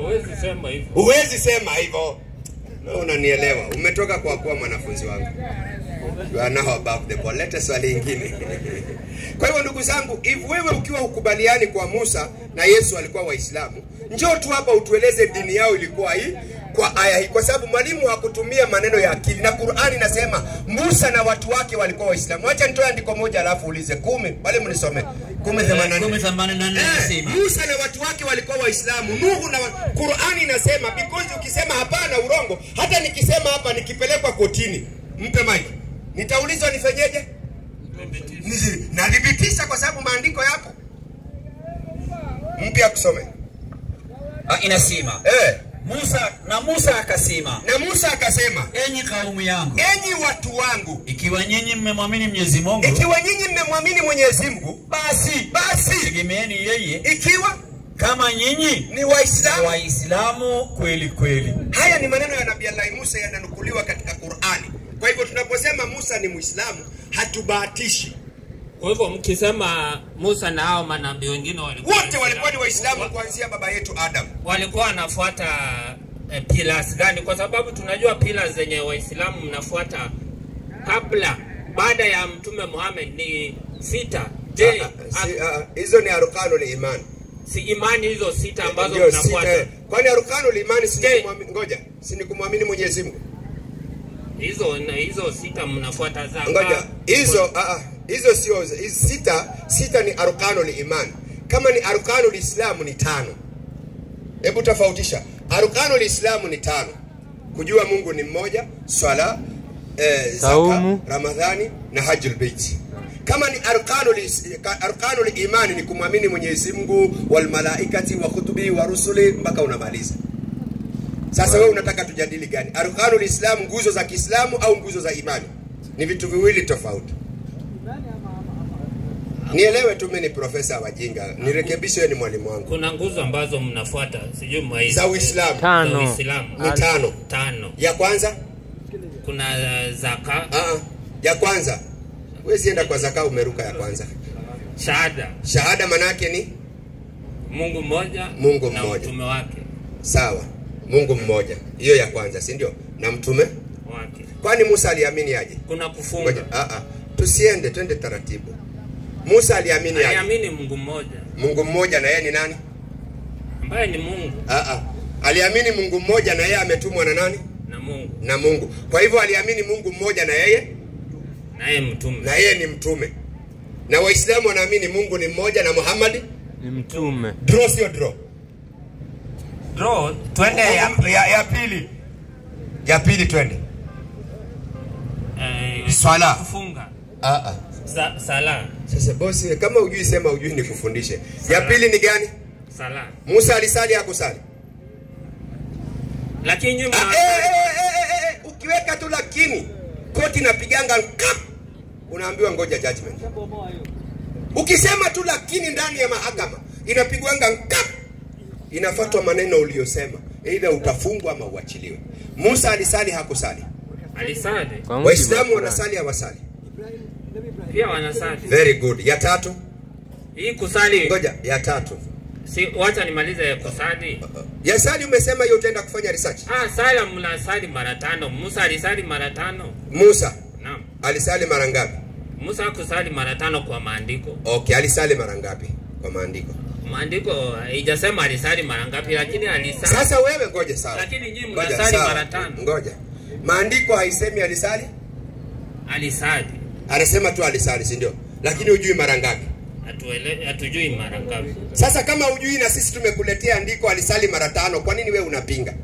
Speaker 6: Huwezi sema hivyo.
Speaker 4: Huwezi sema hivyo. Unanielewa. Umetoka kwa kuwa mwanafunzi wangu. You are now above the ball. Leta swali lingine. Kwa hivyo ndugu zangu, wewe ukiwa ukubaliani kwa Musa na Yesu alikuwa Waislamu, njoo tu hapa utueleze dini yao ilikuwa hii kwa aya hii, kwa sababu mwalimu hakutumia maneno ya akili, na Qur'ani inasema Musa na watu wake walikuwa Waislamu. Acha nitoe andiko moja alafu ulize 10. Mwalimu nisome 10:84. Musa na watu wake walikuwa Waislamu. Nuhu na Qur'ani inasema, because ukisema hapana urongo, hata nikisema hapa nikipelekwa kotini, mpe mic, nitaulizwa nifanyeje? Nadhibitisha kwa sababu maandiko yapo. Mpya kusome.
Speaker 1: Inasema Musa akasema, enyi kaumu yangu,
Speaker 4: enyi watu wangu,
Speaker 1: ikiwa nyinyi mmemwamini Mwenyezi Mungu, basi tegemeeni yeye,
Speaker 4: ikiwa
Speaker 1: kama nyinyi
Speaker 4: ni
Speaker 1: Waislamu kweli kweli.
Speaker 4: Haya ni maneno ya Nabii Allah Musa, yananukuliwa katika Qur'ani. Kwa hivyo tunaposema Musa ni Muislamu, hatubahatishi.
Speaker 6: Kwa hivyo mkisema Musa na hao manabii wengine
Speaker 4: wote walikuwa ni Waislamu kuanzia baba yetu Adam.
Speaker 6: Walikuwa wanafuata pillars gani? Kwa sababu tunajua pillars zenye Waislamu mnafuata kabla baada ya Mtume Muhammad ni 6. Je,
Speaker 4: hizo ni arkanul iman.
Speaker 6: Si imani hizo 6 ambazo mnafuata.
Speaker 4: Kwani arkanul iman si ni kumwamini Mwenyezi Mungu?
Speaker 6: Hizo 6 mnafuata za.
Speaker 4: Ngoja, hizo sio sita ni arkanul iman. Kama ni arkanul islam ni 5. Hebu tofautisha. Arkanul islam ni 5. Kujua Mungu ni mmoja, swala, zaka, Ramadhani na hajjul bait. Kama ni arkanul iman ni kumwamini Mwenyezi Mungu, wal malaikati wa kutubi wa rusuli mpaka unamaliza. Sasa wewe unataka tujadili gani? Arkanul islam, nguzo za Kiislamu au nguzo za imani? Ni vitu viwili tofauti. Nielewe tu, mimi ni profesa wajinga. Nirekebishe, ni mwalimu wangu.
Speaker 6: Kuna nguzo ambazo mnafuata, sijui maizi.
Speaker 4: Za Uislamu.
Speaker 6: 5.
Speaker 4: Ni 5. Ya kwanza
Speaker 6: kuna zaka.
Speaker 4: Ya kwanza. Wewe sienda kwa zaka, umeruka ya kwanza. Shahada manake ni
Speaker 6: Mungu mmoja na mtume wake.
Speaker 4: Sawa. Mungu mmoja. Hiyo ya kwanza, si ndio? Na mtume
Speaker 6: wake.
Speaker 4: Kwani Musa aliamini aje?
Speaker 6: Kuna kufunga.
Speaker 4: Tusiende, twende taratibu. Musa aliamini aje?
Speaker 6: Aliamini Mungu mmoja.
Speaker 4: Mungu mmoja na yeye ni nani?
Speaker 6: Ambaye ni Mungu.
Speaker 4: Aliamini Mungu mmoja na yeye ametumwa na nani? Na Mungu. Kwa hivyo aliamini Mungu mmoja na yeye
Speaker 6: mtume.
Speaker 4: Na yeye ni mtume. Na Waislamu wanaamini Mungu ni mmoja na Muhammad
Speaker 7: ni mtume.
Speaker 4: Draw sio draw.
Speaker 6: Twende
Speaker 4: ya pili. Ya pili twende. Swala.
Speaker 6: Kufunga.
Speaker 4: Sala. Sasa bosi, kama hujui sema hujui, ni kufundishe. Ya pili ni gani?
Speaker 6: Sala.
Speaker 4: Musa alisali hakusali?
Speaker 6: Lakini
Speaker 4: ukiweka tu lakini koti napiganga nkap, unaambiwa ngoja judgment. Ukisema tu lakini ndani ya mahakama inapigwanga nkap, inafuatwa maneno uliyosema, either utafungwa ama uachiliwe. Musa alisali hakusali?
Speaker 6: Alisali.
Speaker 4: Waislamu wanasali hawasali?
Speaker 6: Pia wanasali.
Speaker 4: Very good. Ya tatu?
Speaker 6: Hii kusali.
Speaker 4: Ngoja, ya tatu.
Speaker 6: Wacha nimalize ya kusali.
Speaker 4: Ya sali umesema hiyo utaenda kufanya research.
Speaker 6: Sala mnasali mara 5. Musa alisali mara 5.
Speaker 4: Musa?
Speaker 6: Naam.
Speaker 4: Alisali mara ngapi?
Speaker 6: Musa hakusali mara 5 kwa maandiko.
Speaker 4: Okay, alisali mara ngapi kwa maandiko?
Speaker 6: Maandiko haijasema alisali mara ngapi, lakini alisali.
Speaker 4: Sasa wewe ngoja sawa.
Speaker 6: Lakini nyinyi mnasali mara 5.
Speaker 4: Ngoja. Maandiko haisemi alisali?
Speaker 6: Alisali.
Speaker 4: Anasema tu alisali, si ndio? Lakini hujui mara ngapi?
Speaker 6: Hatujui mara ngapi.
Speaker 4: Sasa kama hujui na sisi tumekuletea andiko alisali mara 5, kwa nini wewe unapinga?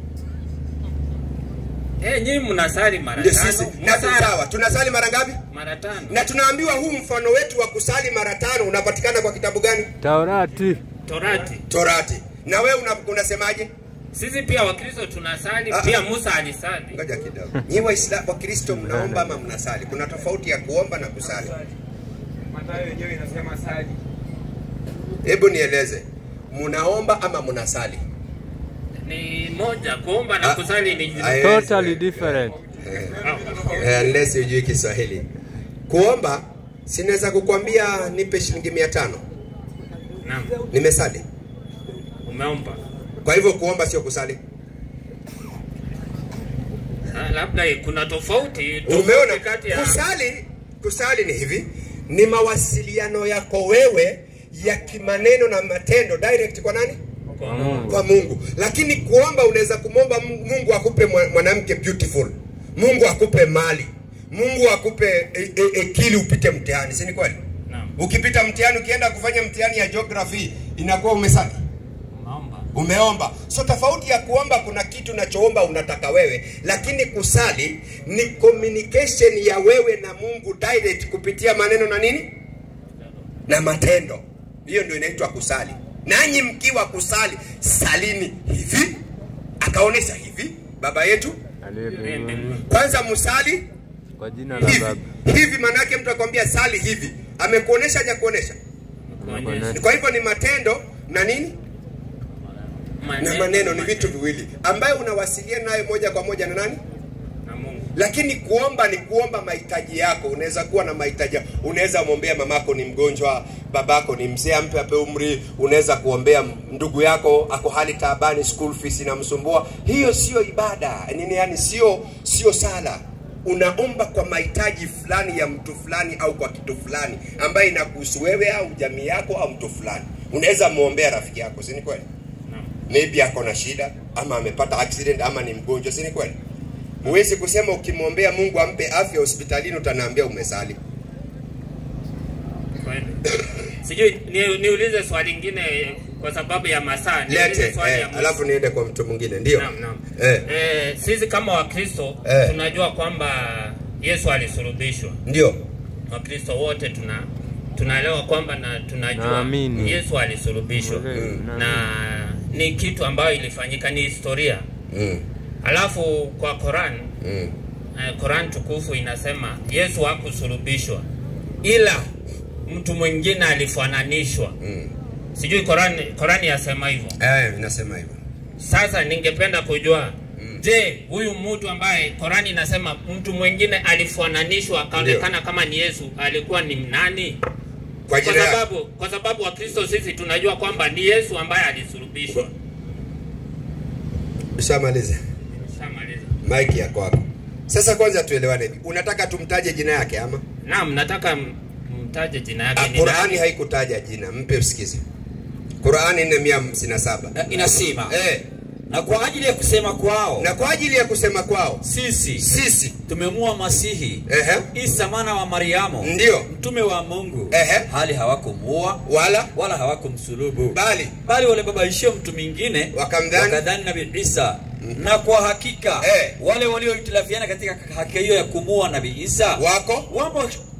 Speaker 6: Nyinyi mnasali mara 5.
Speaker 4: Na sawa, tunasali mara ngapi?
Speaker 6: Mara 5.
Speaker 4: Na tunaambiwa huu mfano wetu wa kusali mara 5 unapatikana kwa kitabu gani?
Speaker 7: Taurati.
Speaker 4: Torati. Na wewe unasemaje?
Speaker 7: Sisi pia Wakristo tunasali, pia Musa alisali.
Speaker 4: Ngoja kidogo. Nyinyi Waislamu Wakristo mnaomba ama mnasali? Kuna tofauti ya kuomba na kusali.
Speaker 2: Mathayo yenyewe inasema sali.
Speaker 4: Hebu nieleze. Mnaomba ama mnasali?
Speaker 7: Ni moja, kuomba na kusali ni
Speaker 8: totally different.
Speaker 4: Unless hujui Kiswahili. Kuomba sinaweza kukwambia nipe shilingi 500.
Speaker 7: Naam.
Speaker 4: Nimesali.
Speaker 7: Umeomba.
Speaker 4: Kwa hivyo kuomba sio kusali.
Speaker 7: Labda kuna tofauti.
Speaker 4: Umeona kati ya kusali ni hivi, ni mawasiliano yako wewe ya kimaneno na matendo direct kwa nani? Kwa Mungu. Lakini kuomba unaweza kumomba Mungu akupe mwanamke beautiful. Mungu akupe mali. Mungu akupe akili upite mtihani, si ni kweli?
Speaker 7: Naam.
Speaker 4: Ukipita mtihani ukienda kufanya mtihani ya geography inakuwa umesali. Umeomba. So tofauti ya kuomba, kuna kitu unachoomba unataka wewe, lakini kusali ni communication ya wewe na Mungu direct kupitia maneno na nini? Na matendo. Hiyo ndio inaitwa kusali. Nanyi mkiwa kusali, salini hivi. Akaonesha hivi, Baba yetu kwanza musali
Speaker 8: kwa jina la Baba.
Speaker 4: Hivi manake mtu akwambia sali hivi, amekuonesha haja kuonesha? Kwa hivyo ni matendo na nini? Na maneno ni vitu viwili ambayo unawasiliana nayo moja kwa moja na nani?
Speaker 7: Na Mungu.
Speaker 4: Lakini kuomba ni kuomba mahitaji yako. Unaweza kuwa na mahitaji. Unaweza muombea mamako ni mgonjwa, babako ni mzee ampe ape umri, unaweza kuombea ndugu yako ako hali taabani, school fees inamsumbua. Hiyo sio ibada. Yani sio sala. Unaomba kwa mahitaji fulani ya mtu fulani au kwa kitu fulani ambaye inakuhusu wewe au jamii yako au mtu fulani. Unaweza muombea rafiki yako, si ni kweli? Maybe ako na shida ama amepata accident ama ni mgonjwa, si ni kweli? Huwezi kusema ukimwombea Mungu ampe afya hospitalini utaniambia umesali.
Speaker 7: Kweli. Sijui niulize swali lingine kwa sababu ya masaa.
Speaker 4: Lete, alafu niende kwa mtu mwingine, ndio?
Speaker 7: Naam. Sisi kama Wakristo tunajua kwamba Yesu alisulubishwa.
Speaker 4: Ndio.
Speaker 7: Wakristo wote tunaelewa kwamba na tunajua Yesu alisulubishwa. Na ni kitu ambayo ilifanyika, ni historia. Alafu kwa Quran, Quran tukufu inasema Yesu hakusulubishwa ila mtu mwingine alifananishwa. Sijui Quran yasema hivyo.
Speaker 4: Inasema hivyo.
Speaker 7: Sasa ningependa kujua je, huyu mtu ambaye Quran inasema mtu mwingine alifananishwa akaonekana kama ni Yesu alikuwa ni nani? Kwa sababu Wakristo sisi tunajua kwamba ni Yesu ambaye alisulubishwa.
Speaker 4: Ushamaliza?
Speaker 7: Ushamaliza.
Speaker 4: Mike yako hapo. Sasa kwanza tuelewane hivi. Unataka tumtaje jina yake ama?
Speaker 7: Naam, nataka mtaje jina yake.
Speaker 4: Qur'ani haikutaja jina, mpe usikize. Qur'ani 457
Speaker 1: inasema na kwa ajili ya kusema kwao sisi tumemua Masihi Isa mwana wa Mariamu,
Speaker 4: ndio
Speaker 1: mtume wa Mungu, hali hawakumuua wala hawakumsulubu, bali wale babaishio mtu mwingine wakadhani Nabii Isa. Na kwa hakika wale waliohitilafiana katika haki hiyo ya kumuua Nabii Isa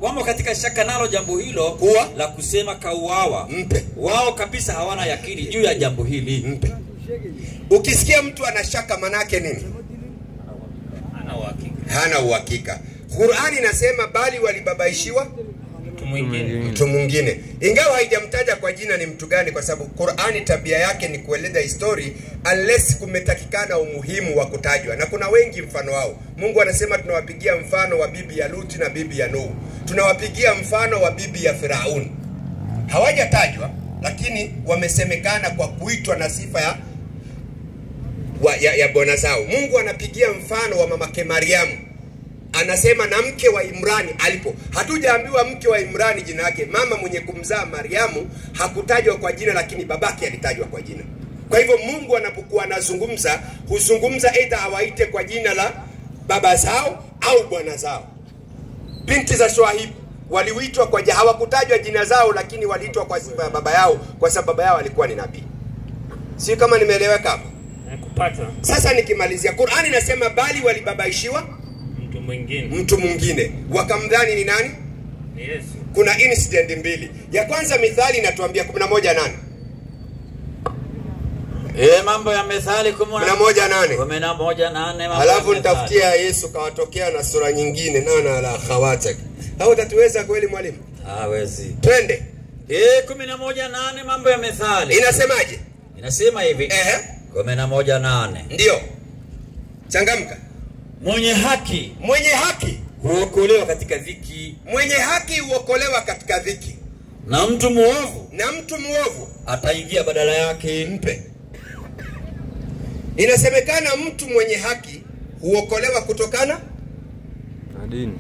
Speaker 1: wamo katika shaka nalo jambo hilo la kusema kauawa. Wao kabisa hawana yakini juu ya jambo hili.
Speaker 4: Ukisikia mtu anashaka manake nini? Hana uhakika. Qur'ani inasema bali walibabaishiwa mtu mwingine. Ingawa haijamtaja kwa jina ni mtu gani, kwa sababu Qur'ani tabia yake ni kueleza history unless kumetakikana umuhimu wa kutajwa. Na kuna wengi mfano wao. Mungu anasema tunawapigia mfano wa bibi ya Luti na bibi ya Nuhu. Tunawapigia mfano wa bibi ya Firauni. Hawajatajwa lakini wamesemekana kwa kuitwa na sifa ya bwana zao. Mungu anapigia mfano wa mamake Mariamu. Anasema na mke wa Imrani alipo. Hatujaambiwa mke wa Imrani jina yake. Mama mwenye kumzaa Mariamu hakutajwa kwa jina, lakini babake alitajwa kwa jina. Kwa hivyo Mungu anapokuwa anazungumza, huzungumza aidha awaite kwa jina la baba zao au bwana zao. Binti za Shuaib waliitwa kwa jina, hawakutajwa jina zao, lakini waliitwa kwa sifa ya baba yao kwa sababu baba yao alikuwa ni nabii. Si kama nimeeleweka hapo?
Speaker 7: Nakupata.
Speaker 4: Sasa nikimalizia, Qur'ani inasema bali walibabaishiwa mtu mwingine wakamdhani ni nani?
Speaker 7: Yesu.
Speaker 4: Kuna incident mbili. Ya kwanza Mithali inatuambia 11:8.
Speaker 1: Mambo ya Methali
Speaker 4: 11:8.
Speaker 1: 11:8.
Speaker 4: Alafu nitafutia Yesu kawatokea na sura nyingine nana la khawatak. Hao utatuweza kweli mwalimu?
Speaker 1: Hawezi.
Speaker 4: Twende.
Speaker 1: 11:8 mambo ya Methali.
Speaker 4: Inasemaje?
Speaker 1: Inasema hivi. 11:8.
Speaker 4: Ndio. Changamka.
Speaker 1: Mwenye haki huokolewa katika dhiki.
Speaker 4: Mwenye haki huokolewa katika dhiki.
Speaker 1: Na mtu muovu
Speaker 4: ataingia badala yake. Mpe. Inasemekana mtu mwenye haki huokolewa kutokana
Speaker 8: na dini.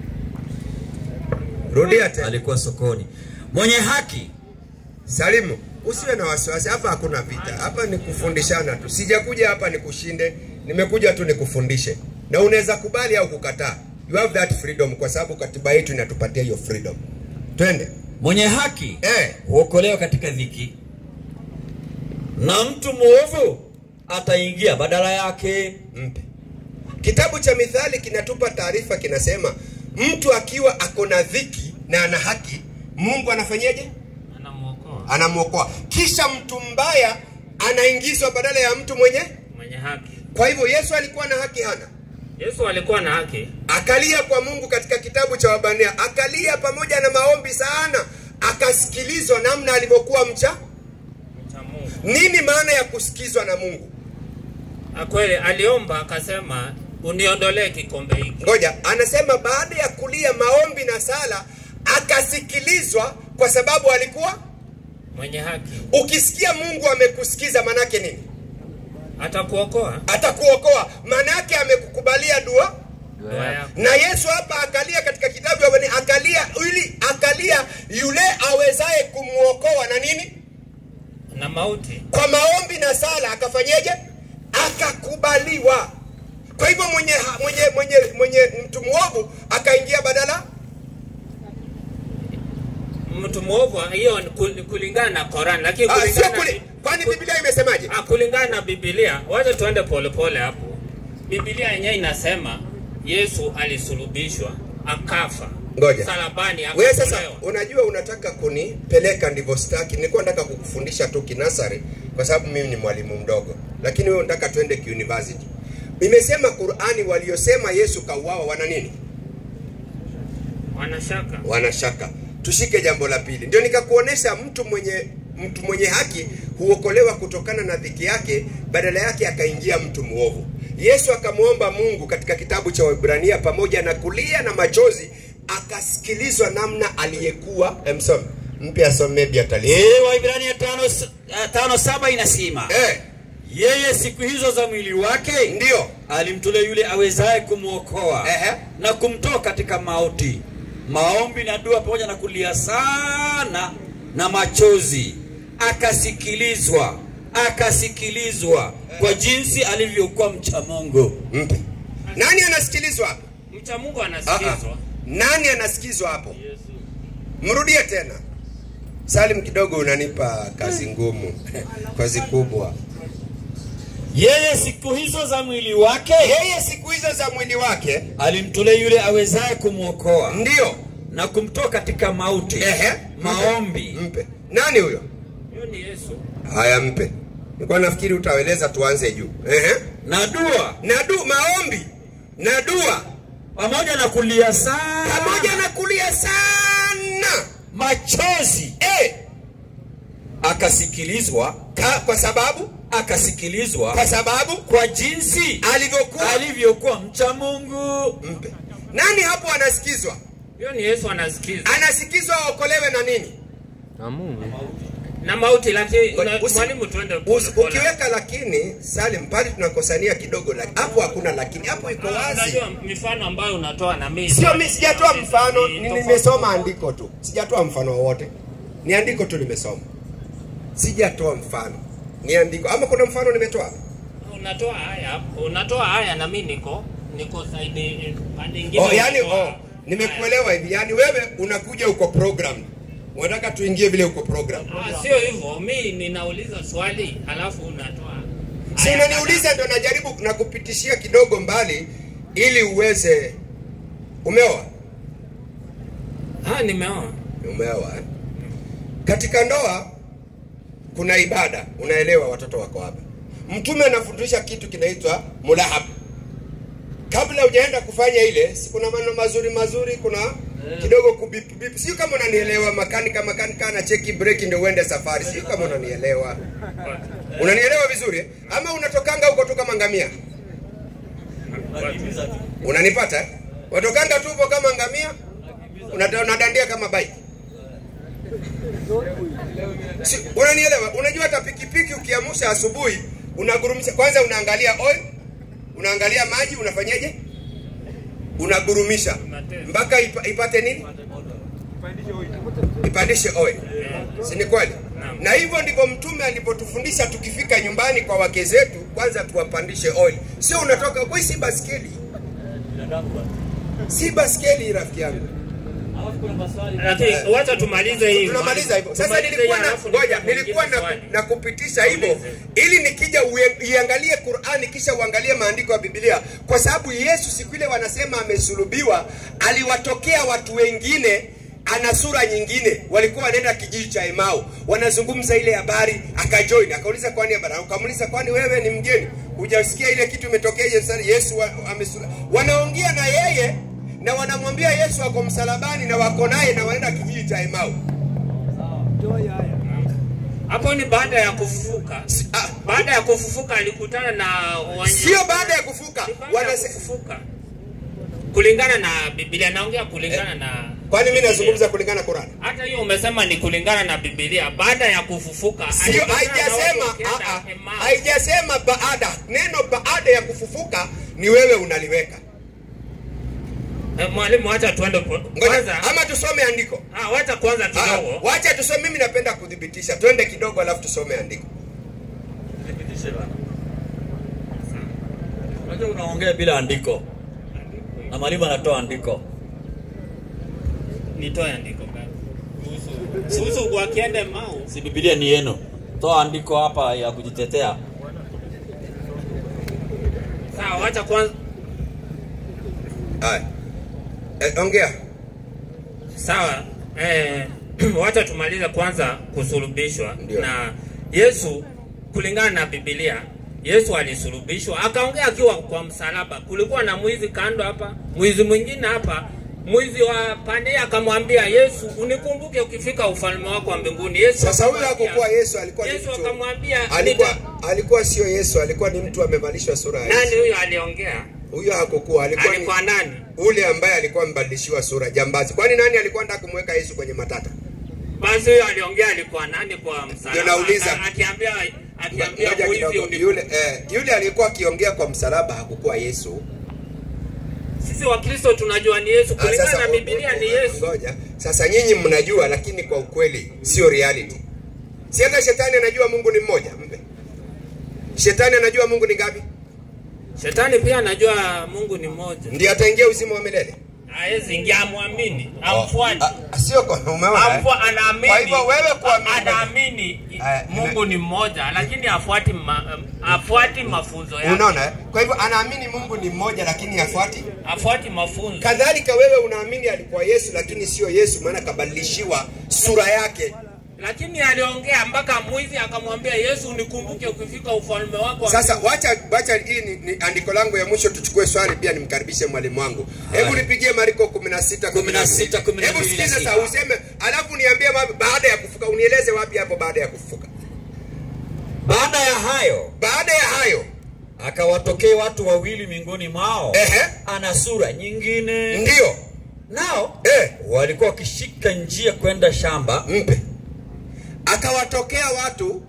Speaker 4: Rudia tena.
Speaker 1: Alikuwa sokoni. Mwenye haki.
Speaker 4: Salimu, usiwe na wasiwasi, hapa hakuna vita. Hapa ni kufundishana tu. Sijakuja hapa ni kushinde, nimekuja tu nikufundishe. Na unaweza kubali au kukataa. You have that freedom kwa sababu katiba yetu inatupatia hiyo freedom. Twende.
Speaker 1: Mwenye haki huokolewa katika dhiki. Na mtu muovu ataingia badala yake.
Speaker 4: Mpe. Kitabu cha Mithali kinatupa taarifa, kinasema mtu akiwa akona dhiki na ana haki, Mungu anafanyaje? Anamuokoa. Kisha mtu mbaya anaingizwa badala ya mtu mwenye
Speaker 7: haki.
Speaker 4: Kwa hivyo Yesu alikuwa na haki hana?
Speaker 7: Yesu alikuwa na haki.
Speaker 4: Akalia kwa Mungu katika kitabu cha Waebrania. Akalia pamoja na maombi sana. Akasikilizwa namna alivyokuwa mcha
Speaker 7: Mungu.
Speaker 4: Nini maana ya kusikizwa na Mungu?
Speaker 7: Kweli aliomba akasema uniondolee kikombe hiki.
Speaker 4: Ngoja, anasema baada ya kulia maombi na sala akasikilizwa kwa sababu alikuwa
Speaker 7: mwenye haki.
Speaker 4: Ukisikia Mungu amekusikiza manake nini?
Speaker 7: Atakuokoa.
Speaker 4: Manake amekukubalia dua na Yesu hapa akalia katika kitabu cha Bwana, akalia yule awezaye kumuokoa na nini?
Speaker 7: Na mauti.
Speaker 4: Kwa maombi na sala akafanyeje? Akakubaliwa. Kwa hivyo mwenye mtu muovu akaingia badala
Speaker 7: mtu muovu, hiyo kulingana na Qur'an, lakini
Speaker 4: kwani Biblia imesemaje?
Speaker 7: Kulingana na Biblia, wacha tuende polepole hapo. Biblia yenyewe inasema Yesu alisulubishwa, akafa.
Speaker 4: Ngoja.
Speaker 7: Salabani akafa.
Speaker 4: Wewe sasa unajua unataka kunipeleka ndivyo sitaki. Nilikuwa nataka kukufundisha tu kinasari kwa sababu mimi ni mwalimu mdogo. Lakini wewe unataka twende university. Imesema Qur'ani waliosema Yesu kauawa wana nini? Wanashaka. Tushike jambo la pili. Ndio nikakuonesha mtu mwenye haki huokolewa kutokana na dhiki yake, badala yake akaingia mtu muovu. Yesu akamuomba Mungu katika kitabu cha Waebrania pamoja na kulia na machozi, akasikilizwa namna aliyekuwa mpya some biatali.
Speaker 1: Waebrania 5:7 inasema. Yeye siku hizo za mwili wake
Speaker 4: ndio
Speaker 1: alimtolea yule awezaye kumuokoa na kumtoa katika mauti. Maombi na dua pamoja na kulia sana na machozi akasikilizwa kwa jinsi alivyokuwa mcha Mungu.
Speaker 4: Nani anasikilizwa hapo?
Speaker 7: Mcha Mungu anasikilizwa.
Speaker 4: Nani anasikizwa hapo? Yesu. Mrudie tena. Salim, kidogo unanipa kazi ngumu. Kazi kubwa.
Speaker 1: Yeye siku hizo za mwili wake alimtolea yule awezaye kumuokoa.
Speaker 4: Ndio.
Speaker 1: Na kumtoa katika mauti. Maombi.
Speaker 4: Mpe. Nani huyo?
Speaker 7: Huyo ni Yesu.
Speaker 4: Haya, mpe. Nilikuwa nafikiri utaeleza, tuanze juu.
Speaker 1: Na dua.
Speaker 4: Maombi. Na dua.
Speaker 1: Pamoja na kulia sana. Machozi. Akasikilizwa kwa jinsi alivyokuwa mcha Mungu.
Speaker 4: Mpe. Nani hapo anasikizwa?
Speaker 7: Hiyo ni Yesu anasikizwa.
Speaker 4: Anasikizwa aokolewe na nini?
Speaker 8: Na Mungu.
Speaker 7: Na mauti. Lakini mwalimu tuende
Speaker 4: ukiweka lakini Salim pale tunakosania kidogo, hapo hakuna lakini, hapo iko wazi.
Speaker 7: Unajua mifano ambayo unatoa na mimi.
Speaker 4: Sio mimi sijatoa mfano, nimesoma andiko tu. Sijatoa mfano wowote. Ni andiko tu nimesoma. Sijatoa mfano. Ni andiko. Ama kuna mfano nimetoa?
Speaker 7: Unatoa haya na mimi niko side pande nyingine.
Speaker 4: Nimekuelewa hivi. Yaani wewe unakuja uko program. Unataka tuingie vile uko program.
Speaker 7: Sio hivyo. Mimi ninauliza swali alafu unatoa.
Speaker 4: Si unaniuliza ndio najaribu na kupitishia kidogo mbali ili uweze. Umeoa?
Speaker 7: Nimeoa.
Speaker 4: Umeoa. Katika ndoa kuna ibada. Unaelewa watoto wako hapa.
Speaker 5: Mtume anafundisha kitu kinaitwa mulahab. Kabla hujaenda kufanya ile, si kuna maneno mazuri, kuna kidogo kubip. Sio kama unanielewa, makanika na cheki break ndio uende safari. Sio kama unanielewa. Unanielewa vizuri? Ama unatokanga huko tu kama ngamia? Unanipata? Watokanga tu huko kama ngamia? Unadandia kama bike. Unanielewa? Unajua hata pikipiki ukiamsha asubuhi, unagurumisha. Kwanza unaangalia oil, unaangalia maji, unafanyaje? Unagurumisha mpaka ipate nini? Ipandishe oil. Si ni kweli? Na hivyo ndivyo Mtume alipotufundisha tukifika nyumbani kwa wake zetu, kwanza tuwapandishe oil. Sio unatoka kwa si baskeli. Si baskeli rafiki yangu.
Speaker 7: Lakini wacha tumalize hivi.
Speaker 5: Tunamaliza hivyo. Sasa nilikuwa na kupitisha hivyo ili nikija uangalie Qur'ani kisha uangalie maandiko ya Biblia, kwa sababu Yesu siku ile wanasema amesulubiwa, aliwatokea watu wengine ana sura nyingine, walikuwa wanaenda kijiji cha Emau, wanazungumza ile habari, akajoin, akauliza kwani habari, akamuuliza kwani wewe ni mgeni, hujasikia ile kitu imetokea Yesu amesulubiwa. Wanaongea na yeye na wanamwambia Yesu ako msalabani na wako naye na wanaenda kijiji cha Emau.
Speaker 7: Hapo ni baada ya kufufuka. Baada ya kufufuka alikutana na
Speaker 5: sio baada ya kufufuka.
Speaker 7: Kufufuka. Kulingana na Biblia, naongea kulingana na.
Speaker 5: Kwani mimi nazungumza kulingana na Qur'an?
Speaker 7: Hata hiyo umesema ni kulingana na Biblia. Baada ya kufufuka
Speaker 5: sio, haijasema baada. Neno baada ya kufufuka ni wewe unaliweka.
Speaker 7: Mwalimu, acha tuende kwanza
Speaker 5: ama tusome andiko.
Speaker 7: Wacha kwanza kidogo.
Speaker 5: Wacha tusome, mimi napenda kudhibitisha. Twende kidogo alafu tusome andiko.
Speaker 1: Dhibitishe bana. Unajua unaongea bila andiko. Na mwalimu anatoa andiko.
Speaker 7: Nitoe andiko gani? Kuhusu kwa kiende Emau.
Speaker 1: Si Biblia ni yenu. Toa andiko hapa ya kujitetea.
Speaker 7: Sawa, wacha kwanza.
Speaker 5: Ongea.
Speaker 7: Sawa. Wacha tumalize kwanza kusulubishwa. Na Yesu kulingana na Biblia, Yesu alisulubishwa, akaongea akiwa kwa msalaba. Kulikuwa na mwizi kando hapa, mwizi mwingine hapa. Mwizi wa pande akamwambia Yesu, unikumbuke ukifika ufalme wako wa mbinguni. Yesu
Speaker 5: sasa huyo hakuwa Yesu, alikuwa
Speaker 7: Yesu akamwambia
Speaker 5: alikuwa sio Yesu, alikuwa ni mtu amevalishwa sura ya Yesu.
Speaker 7: Nani huyo aliongea?
Speaker 5: Huyo hakukuwa, alikuwa
Speaker 7: nani?
Speaker 5: Ule ambaye alikuwa amebadilishiwa sura, jambazi. Kwani nani alikuwa anataka kumweka Yesu kwenye matata?
Speaker 7: Basi huyo aliongea alikuwa nani kwa msalaba?
Speaker 5: Nauliza.
Speaker 7: Akiambia
Speaker 5: yule alikuwa akiongea kwa msalaba hakukuwa Yesu.
Speaker 7: Sisi Wakristo tunajua ni Yesu, kulingana na Biblia ni Yesu.
Speaker 5: Ngoja. Sasa nyinyi mnajua, lakini kwa ukweli sio reality. Si hata shetani anajua Mungu ni mmoja, mpe. Shetani anajua Mungu ni ngapi?
Speaker 7: Shetani pia anajua Mungu ni mmoja.
Speaker 5: Ndiye ataingia uzima wa milele.
Speaker 7: Hawezi ingia, amwamini, amfuate.
Speaker 5: Sio kwa umeona.
Speaker 7: Anaamini.
Speaker 5: Kwa hivyo wewe
Speaker 7: anaamini Mungu ni mmoja, lakini afuati mafunzo yake.
Speaker 5: Unaona? Kwa hivyo anaamini Mungu ni mmoja lakini afuati
Speaker 7: mafunzo.
Speaker 5: Kadhalika wewe unaamini alikuwa Yesu lakini sio Yesu, maana kabadilishiwa sura yake.
Speaker 7: Lakini aliongea mpaka mwizi akamwambia Yesu, unikumbuke ukifika ufalme wako.
Speaker 5: Sasa wacha hii ni andiko langu ya mwisho, tuchukue swali pia nimkaribishe mwalimu wangu. Hebu nipigie Marko 16:12. Hebu sikiza sasa useme, alafu niambie baada ya kufuka, unieleze wapi hapo baada ya kufuka.
Speaker 1: Baada ya hayo akawatokea watu wawili miongoni mwao. Ana sura nyingine.
Speaker 5: Ndio.
Speaker 1: Nao walikuwa wakishika njia kwenda shamba.
Speaker 5: Mpe. Akawatokea watu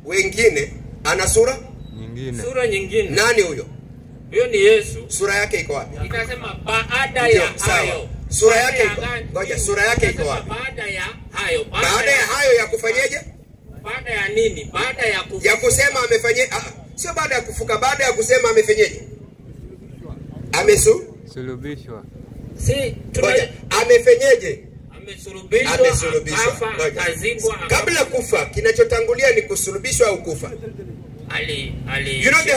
Speaker 5: wengine ana sura nyingine. Nani huyo?
Speaker 7: Huyo ni Yesu.
Speaker 5: Sura yake iko wapi?
Speaker 7: Inasema baada ya hayo.
Speaker 5: Sura yake iko. Ngoja, sura yake iko wapi?
Speaker 7: Baada ya hayo.
Speaker 5: Baada ya hayo ya kufanyaje?
Speaker 7: Baada ya nini? Baada ya kufuka.
Speaker 5: Ya kusema amefanyaje? Sio baada ya kufuka, baada ya kusema amefanyaje?
Speaker 8: Sulubishwa.
Speaker 7: Si
Speaker 5: amefanyaje?
Speaker 7: Amesulubishwa.
Speaker 5: Kabla kufa, kinachotangulia ni kusulubishwa au kufa? You know the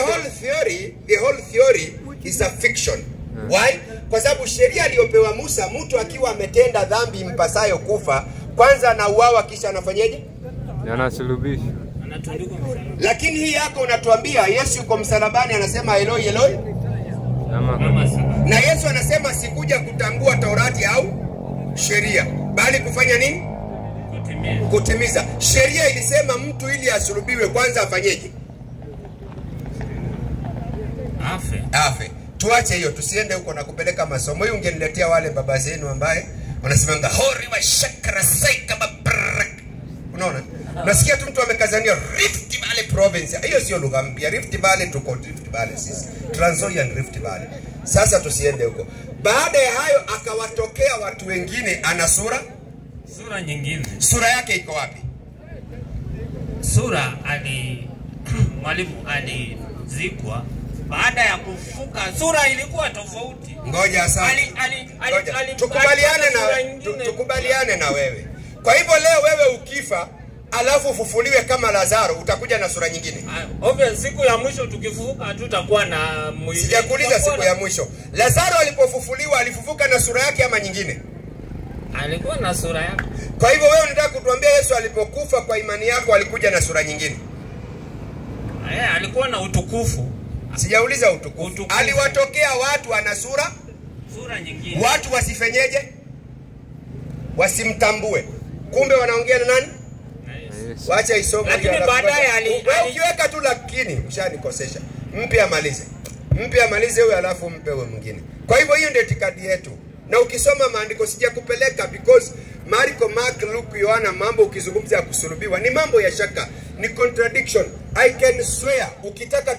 Speaker 5: whole theory is a fiction. Why? Kwa sababu sheria aliyopewa Musa, mtu akiwa ametenda dhambi mpasayo kufa, kwanza anauawa kisha anafanyaje?
Speaker 8: Anasulubishwa.
Speaker 4: Lakini hii yako unatuambia Yesu yuko msalabani anasema Eloi Eloi. Na Yesu anasema sikuja kutangua Taurati au sheria, bali kufanya nini? Kutimiza. Sheria ilisema mtu ili asulubiwe kwanza afanyeje? Afe. Tuache hiyo, tusiende huko na kupeleka masomo. Hiyo ungeniletea wale baba zenu ambaye wanasemanga hori wa shakra saika babrak. Unaona? Nasikia tu mtu amekazania Rift Valley province. Hiyo sio lugha mpya. Rift Valley tuko Rift Valley sisi. Trans Nzoia and Rift Valley. Sasa tusiende huko. Baada ya hayo akawatokea watu wengine ana sura
Speaker 7: nyingine.
Speaker 4: Sura yake iko wapi?
Speaker 7: Sura mwalimu alizikwa baada ya kufuka. Sura ilikuwa tofauti.
Speaker 4: Ngoja sasa. Tukubaliane na wewe. Kwa hivyo leo wewe ukifa alafu ufufuliwe kama Lazaro utakuja na sura nyingine.
Speaker 7: Obvious, siku ya mwisho tukifufuka hatutakuwa na mwili.
Speaker 4: Sijakuuliza siku ya mwisho. Lazaro alipofufuliwa alifufuka na sura yake ama nyingine?
Speaker 7: Alikuwa na sura yake.
Speaker 4: Kwa hivyo wewe unataka kutuambia Yesu alipokufa kwa imani yako alikuja na sura nyingine?
Speaker 7: Alikuwa na utukufu.
Speaker 4: Sijauliza utukufu. Aliwatokea watu ana sura
Speaker 7: nyingine.
Speaker 4: Watu wasifenyeje? Wasimtambue. Kumbe wanaongea na nani? Wacha isome.
Speaker 7: Lakini baadaye
Speaker 4: ukiweka tu lakini ushanikosesha. Mpe amalize huyo alafu mpe wewe mwingine. Kwa hivyo hiyo ndio itikadi yetu. Na ukisoma maandiko sijakupeleka because Marko, Mark, Luke, Yohana mambo ukizungumzia kusulubiwa ni mambo ya shaka, ni contradiction. I can swear ukitaka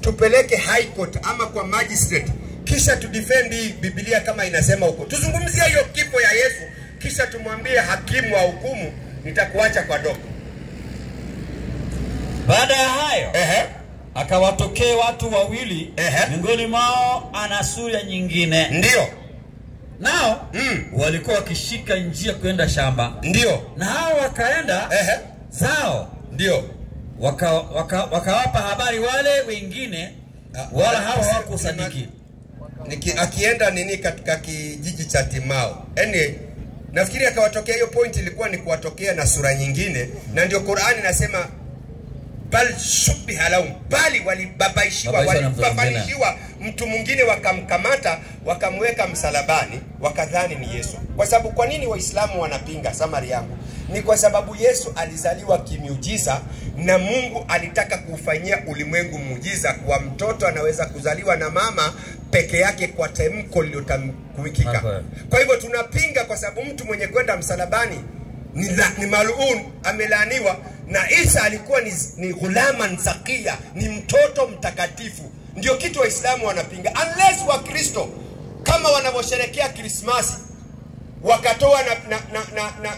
Speaker 4: tupeleke high court ama kwa magistrate kisha tu defend hii Biblia kama inasema huko. Tuzungumzie hiyo kifo ya Yesu kisha tumwambie hakimu wa hukumu nitakuacha kwa doko.
Speaker 1: Baada ya hayo akawatokea watu wawili, miongoni mwao ana sura nyingine.
Speaker 4: Ndio.
Speaker 1: Nao walikuwa wakishika njia kwenda shamba.
Speaker 4: Ndio.
Speaker 1: Na hao wakaenda zao.
Speaker 4: Ndio.
Speaker 1: Wakawapa habari wale wengine, wala hao hawakusadiki.
Speaker 4: Akienda nini katika kijiji cha Timao. Nafikiri akawatokea, hiyo point ilikuwa ni kuwatokea na sura nyingine, na ndio Qur'ani inasema bal shubiha lahum, bali walibabaishiwa mtu mwingine, wakamkamata wakamweka msalabani wakadhani ni Yesu. Kwa sababu kwa nini Waislamu wanapinga? Samari yangu ni kwa sababu Yesu alizaliwa kimiujiza na Mungu alitaka kufanyia ulimwengu muujiza. Kwa mtoto anaweza kuzaliwa na mama peke yake kwa tamko lililotamkika. Kwa hivyo tunapinga kwa sababu mtu mwenye kwenda msalabani ni mal'un, amelaaniwa, na Isa alikuwa ni ghulaman zakia, ni mtoto mtakatifu. Ndio kitu Waislamu wanapinga. Unless wa Kristo kama wanavyosherehekea Christmas wakatoa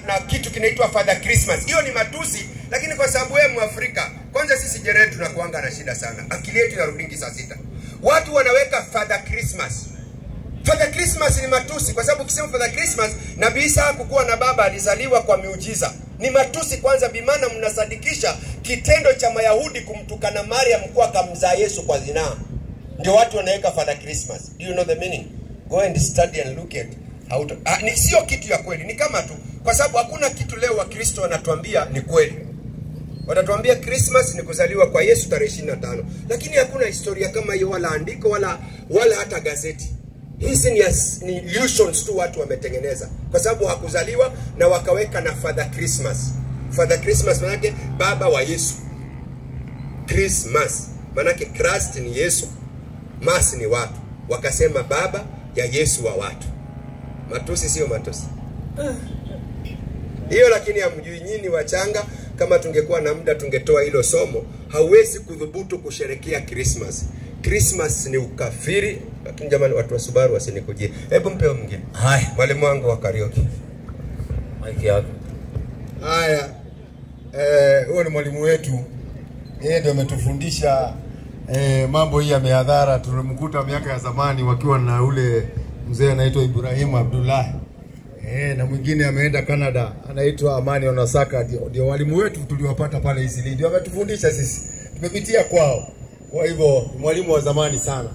Speaker 4: na kitu kinaitwa Father Christmas, hiyo ni matusi. Lakini kwa sababu wewe Mwafrika, kwanza sisi Jeredi tunakuanga na shida sana, akili yetu inarudingi saa 6. Watu wanaweka Father Christmas. Father Christmas ni matusi, kwa sababu ukisema Father Christmas, Nabii Isa hakuwa na baba, alizaliwa kwa miujiza. Ni matusi kwanza, bimana mnasadikisha kitendo cha Mayahudi kumtukana Mariam kwa akamzaa Yesu kwa zinaa. Ndio watu wanaweka Father Christmas. Do you know the meaning? Go and study and look at how to... ni sio kitu ya kweli, ni kama tu, kwa sababu hakuna kitu leo wa Kristo wanatuambia ni kweli. Watatuambia Christmas ni kuzaliwa kwa Yesu tarehe 25. Lakini hakuna historia kama hiyo, wala andiko wala hata gazeti. Hizi ni illusions tu watu wametengeneza, kwa sababu hakuzaliwa na wakaweka na Father Christmas. Father Christmas manake baba wa Yesu. Christmas manake Christ ni Yesu, Mas ni watu, wakasema baba ya Yesu wa watu. Matusi sio matusi hiyo, lakini hamjui nyinyi wachanga. Kama tungekuwa na muda tungetoa hilo somo. Hauwezi kudhubutu kusherekea Christmas. Christmas ni ukafiri. Lakini jamani, watu wa Subaru wasinikujie. Hebu mpe mwingine.
Speaker 1: Haya,
Speaker 4: mwalimu wangu wa karaoke.
Speaker 1: Mike yako.
Speaker 5: Haya. Huyo ni mwalimu wetu. Yeye ndio ametufundisha mambo hii ya mihadhara. Tulimkuta miaka ya zamani wakiwa na ule mzee anaitwa Ibrahim Abdullah. Na mwingine ameenda Canada anaitwa Amani Onasaka. Ndio walimu wetu tuliwapata pale Eastleigh. Ndio ametufundisha sisi. Tumepitia kwao. Kwa hivyo mwalimu wa zamani sana.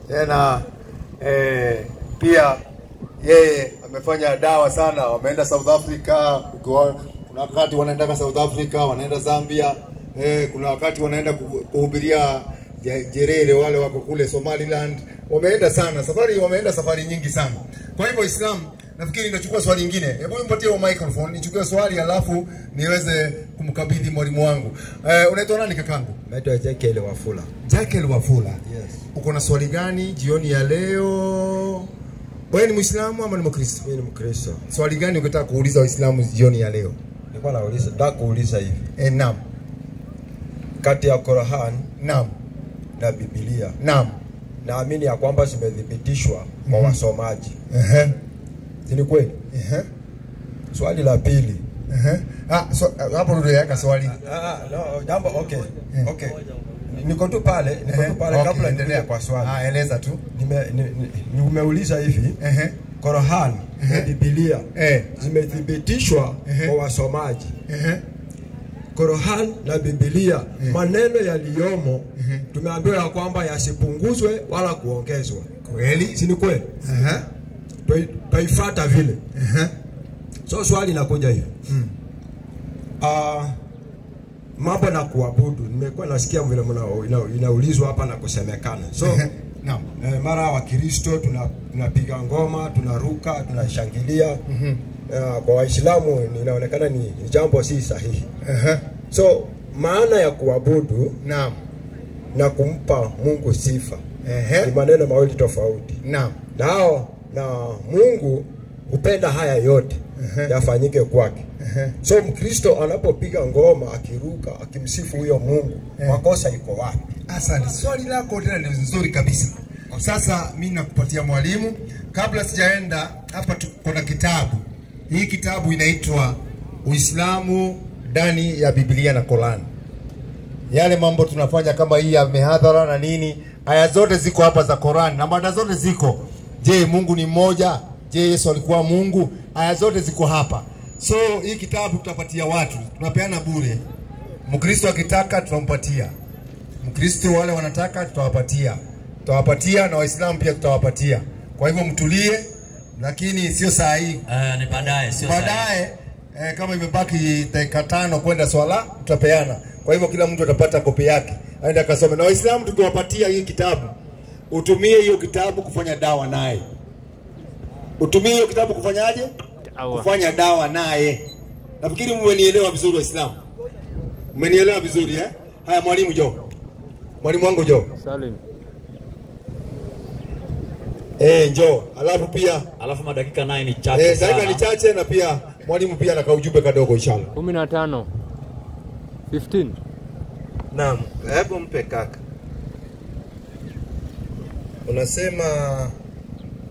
Speaker 5: Tena pia yeye amefanya dawa sana. Wameenda South Africa, kuna wakati wanaenda South Africa, wanaenda Zambia, kuna wakati wanaenda kuhubiria Jerere, wale wako kule Somaliland. Wameenda sana safari, wameenda safari nyingi sana. Kwa hivyo Islam, nafikiri nachukua swali lingine. Hebu nipatie hiyo microphone, nichukue swali alafu niweze kumkabidhi mwalimu wangu. Unaitwa nani kakangu?
Speaker 9: Naitwa Jekyll Wafula.
Speaker 5: Jekyll Wafula.
Speaker 9: Yes.
Speaker 5: Uko na swali gani jioni ya leo? Wewe ni Muislamu ama ni Mkristo?
Speaker 9: Mimi ni Mkristo.
Speaker 5: Swali gani ungetaka kuuliza Waislamu jioni ya leo?
Speaker 9: Nilikuwa nataka kuuliza hivi.
Speaker 5: Naam.
Speaker 9: Kati ya Qur'an,
Speaker 5: naam,
Speaker 9: na Biblia,
Speaker 5: naam,
Speaker 9: naamini ya kwamba zimethibitishwa kwa wasomaji. Ni kweli? Swali la pili.
Speaker 5: Hapo ndio yaka swali.
Speaker 9: No, jambo okay. Okay. Niko tu pale kabla endelea kwa swali.
Speaker 5: Eleza tu.
Speaker 9: Nimeuliza hivi. Qur'an na Biblia zimethibitishwa kwa wasomaji. Qur'an na Biblia maneno yaliyomo tumeambiwa ya kwamba yasipunguzwe wala kuongezwa.
Speaker 5: Kweli?
Speaker 9: Si ni kweli? Taifuata vile. So swali linakuja hivi. Mambo na kuabudu. Nimekuwa nasikia vile inaulizwa hapa na kusemekana. So
Speaker 5: naam.
Speaker 9: Mara wa Kristo tunapiga ngoma, tunaruka, tunashangilia. Kwa Waislamu inaonekana ni jambo si sahihi. So maana ya kuabudu,
Speaker 5: naam,
Speaker 9: na kumpa Mungu sifa ni maneno mawili tofauti.
Speaker 5: Naam.
Speaker 9: Na Mungu hupenda haya yote yafanyike kwake. So Mkristo anapopiga ngoma, akiruka, akimsifu huyo Mungu, makosa iko wapi?
Speaker 5: Asante. Swali lako tena ni nzuri kabisa. Sasa mimi nakupatia mwalimu, kabla sijaenda hapa kuna kitabu. Hii kitabu inaitwa Uislamu ndani ya Biblia na Qur'an. Yale mambo tunafanya kama hii ya mihadhara na nini, aya zote ziko hapa za Qur'an na mada zote ziko. Je, Mungu ni mmoja? Je, Yesu alikuwa Mungu? Aya zote ziko hapa. So hii kitabu tutapatia watu, tunapeana bure. Mkristo akitaka tunampatia. Mkristo wale wanataka tutawapatia na Waislamu pia tutawapatia. Kwa hivyo mtulie, lakini sio saa hii.
Speaker 1: Ni baadaye, sio
Speaker 5: baadaye. Kama imebaki dakika 5 kwenda swala tutapeana. Kwa hivyo kila mtu atapata kopi yake, aenda kasome. Na Waislamu tukiwapatia hii kitabu, utumie hiyo kitabu kufanya dawa naye. Utumie hiyo kitabu kufanyaje? Kufanya dawa naye. Nafikiri mmenielewa vizuri Waislamu. Mmenielewa vizuri Haya mwalimu njoo. Mwalimu wangu njoo.
Speaker 8: Salim.
Speaker 5: Njoo. Alafu
Speaker 1: madakika naye ni chache sana.
Speaker 5: Dakika ni chache na pia mwalimu pia anaka ujumbe kadogo inshallah.
Speaker 8: 15. 15.
Speaker 3: Naam, hebu mpe kaka. Unasema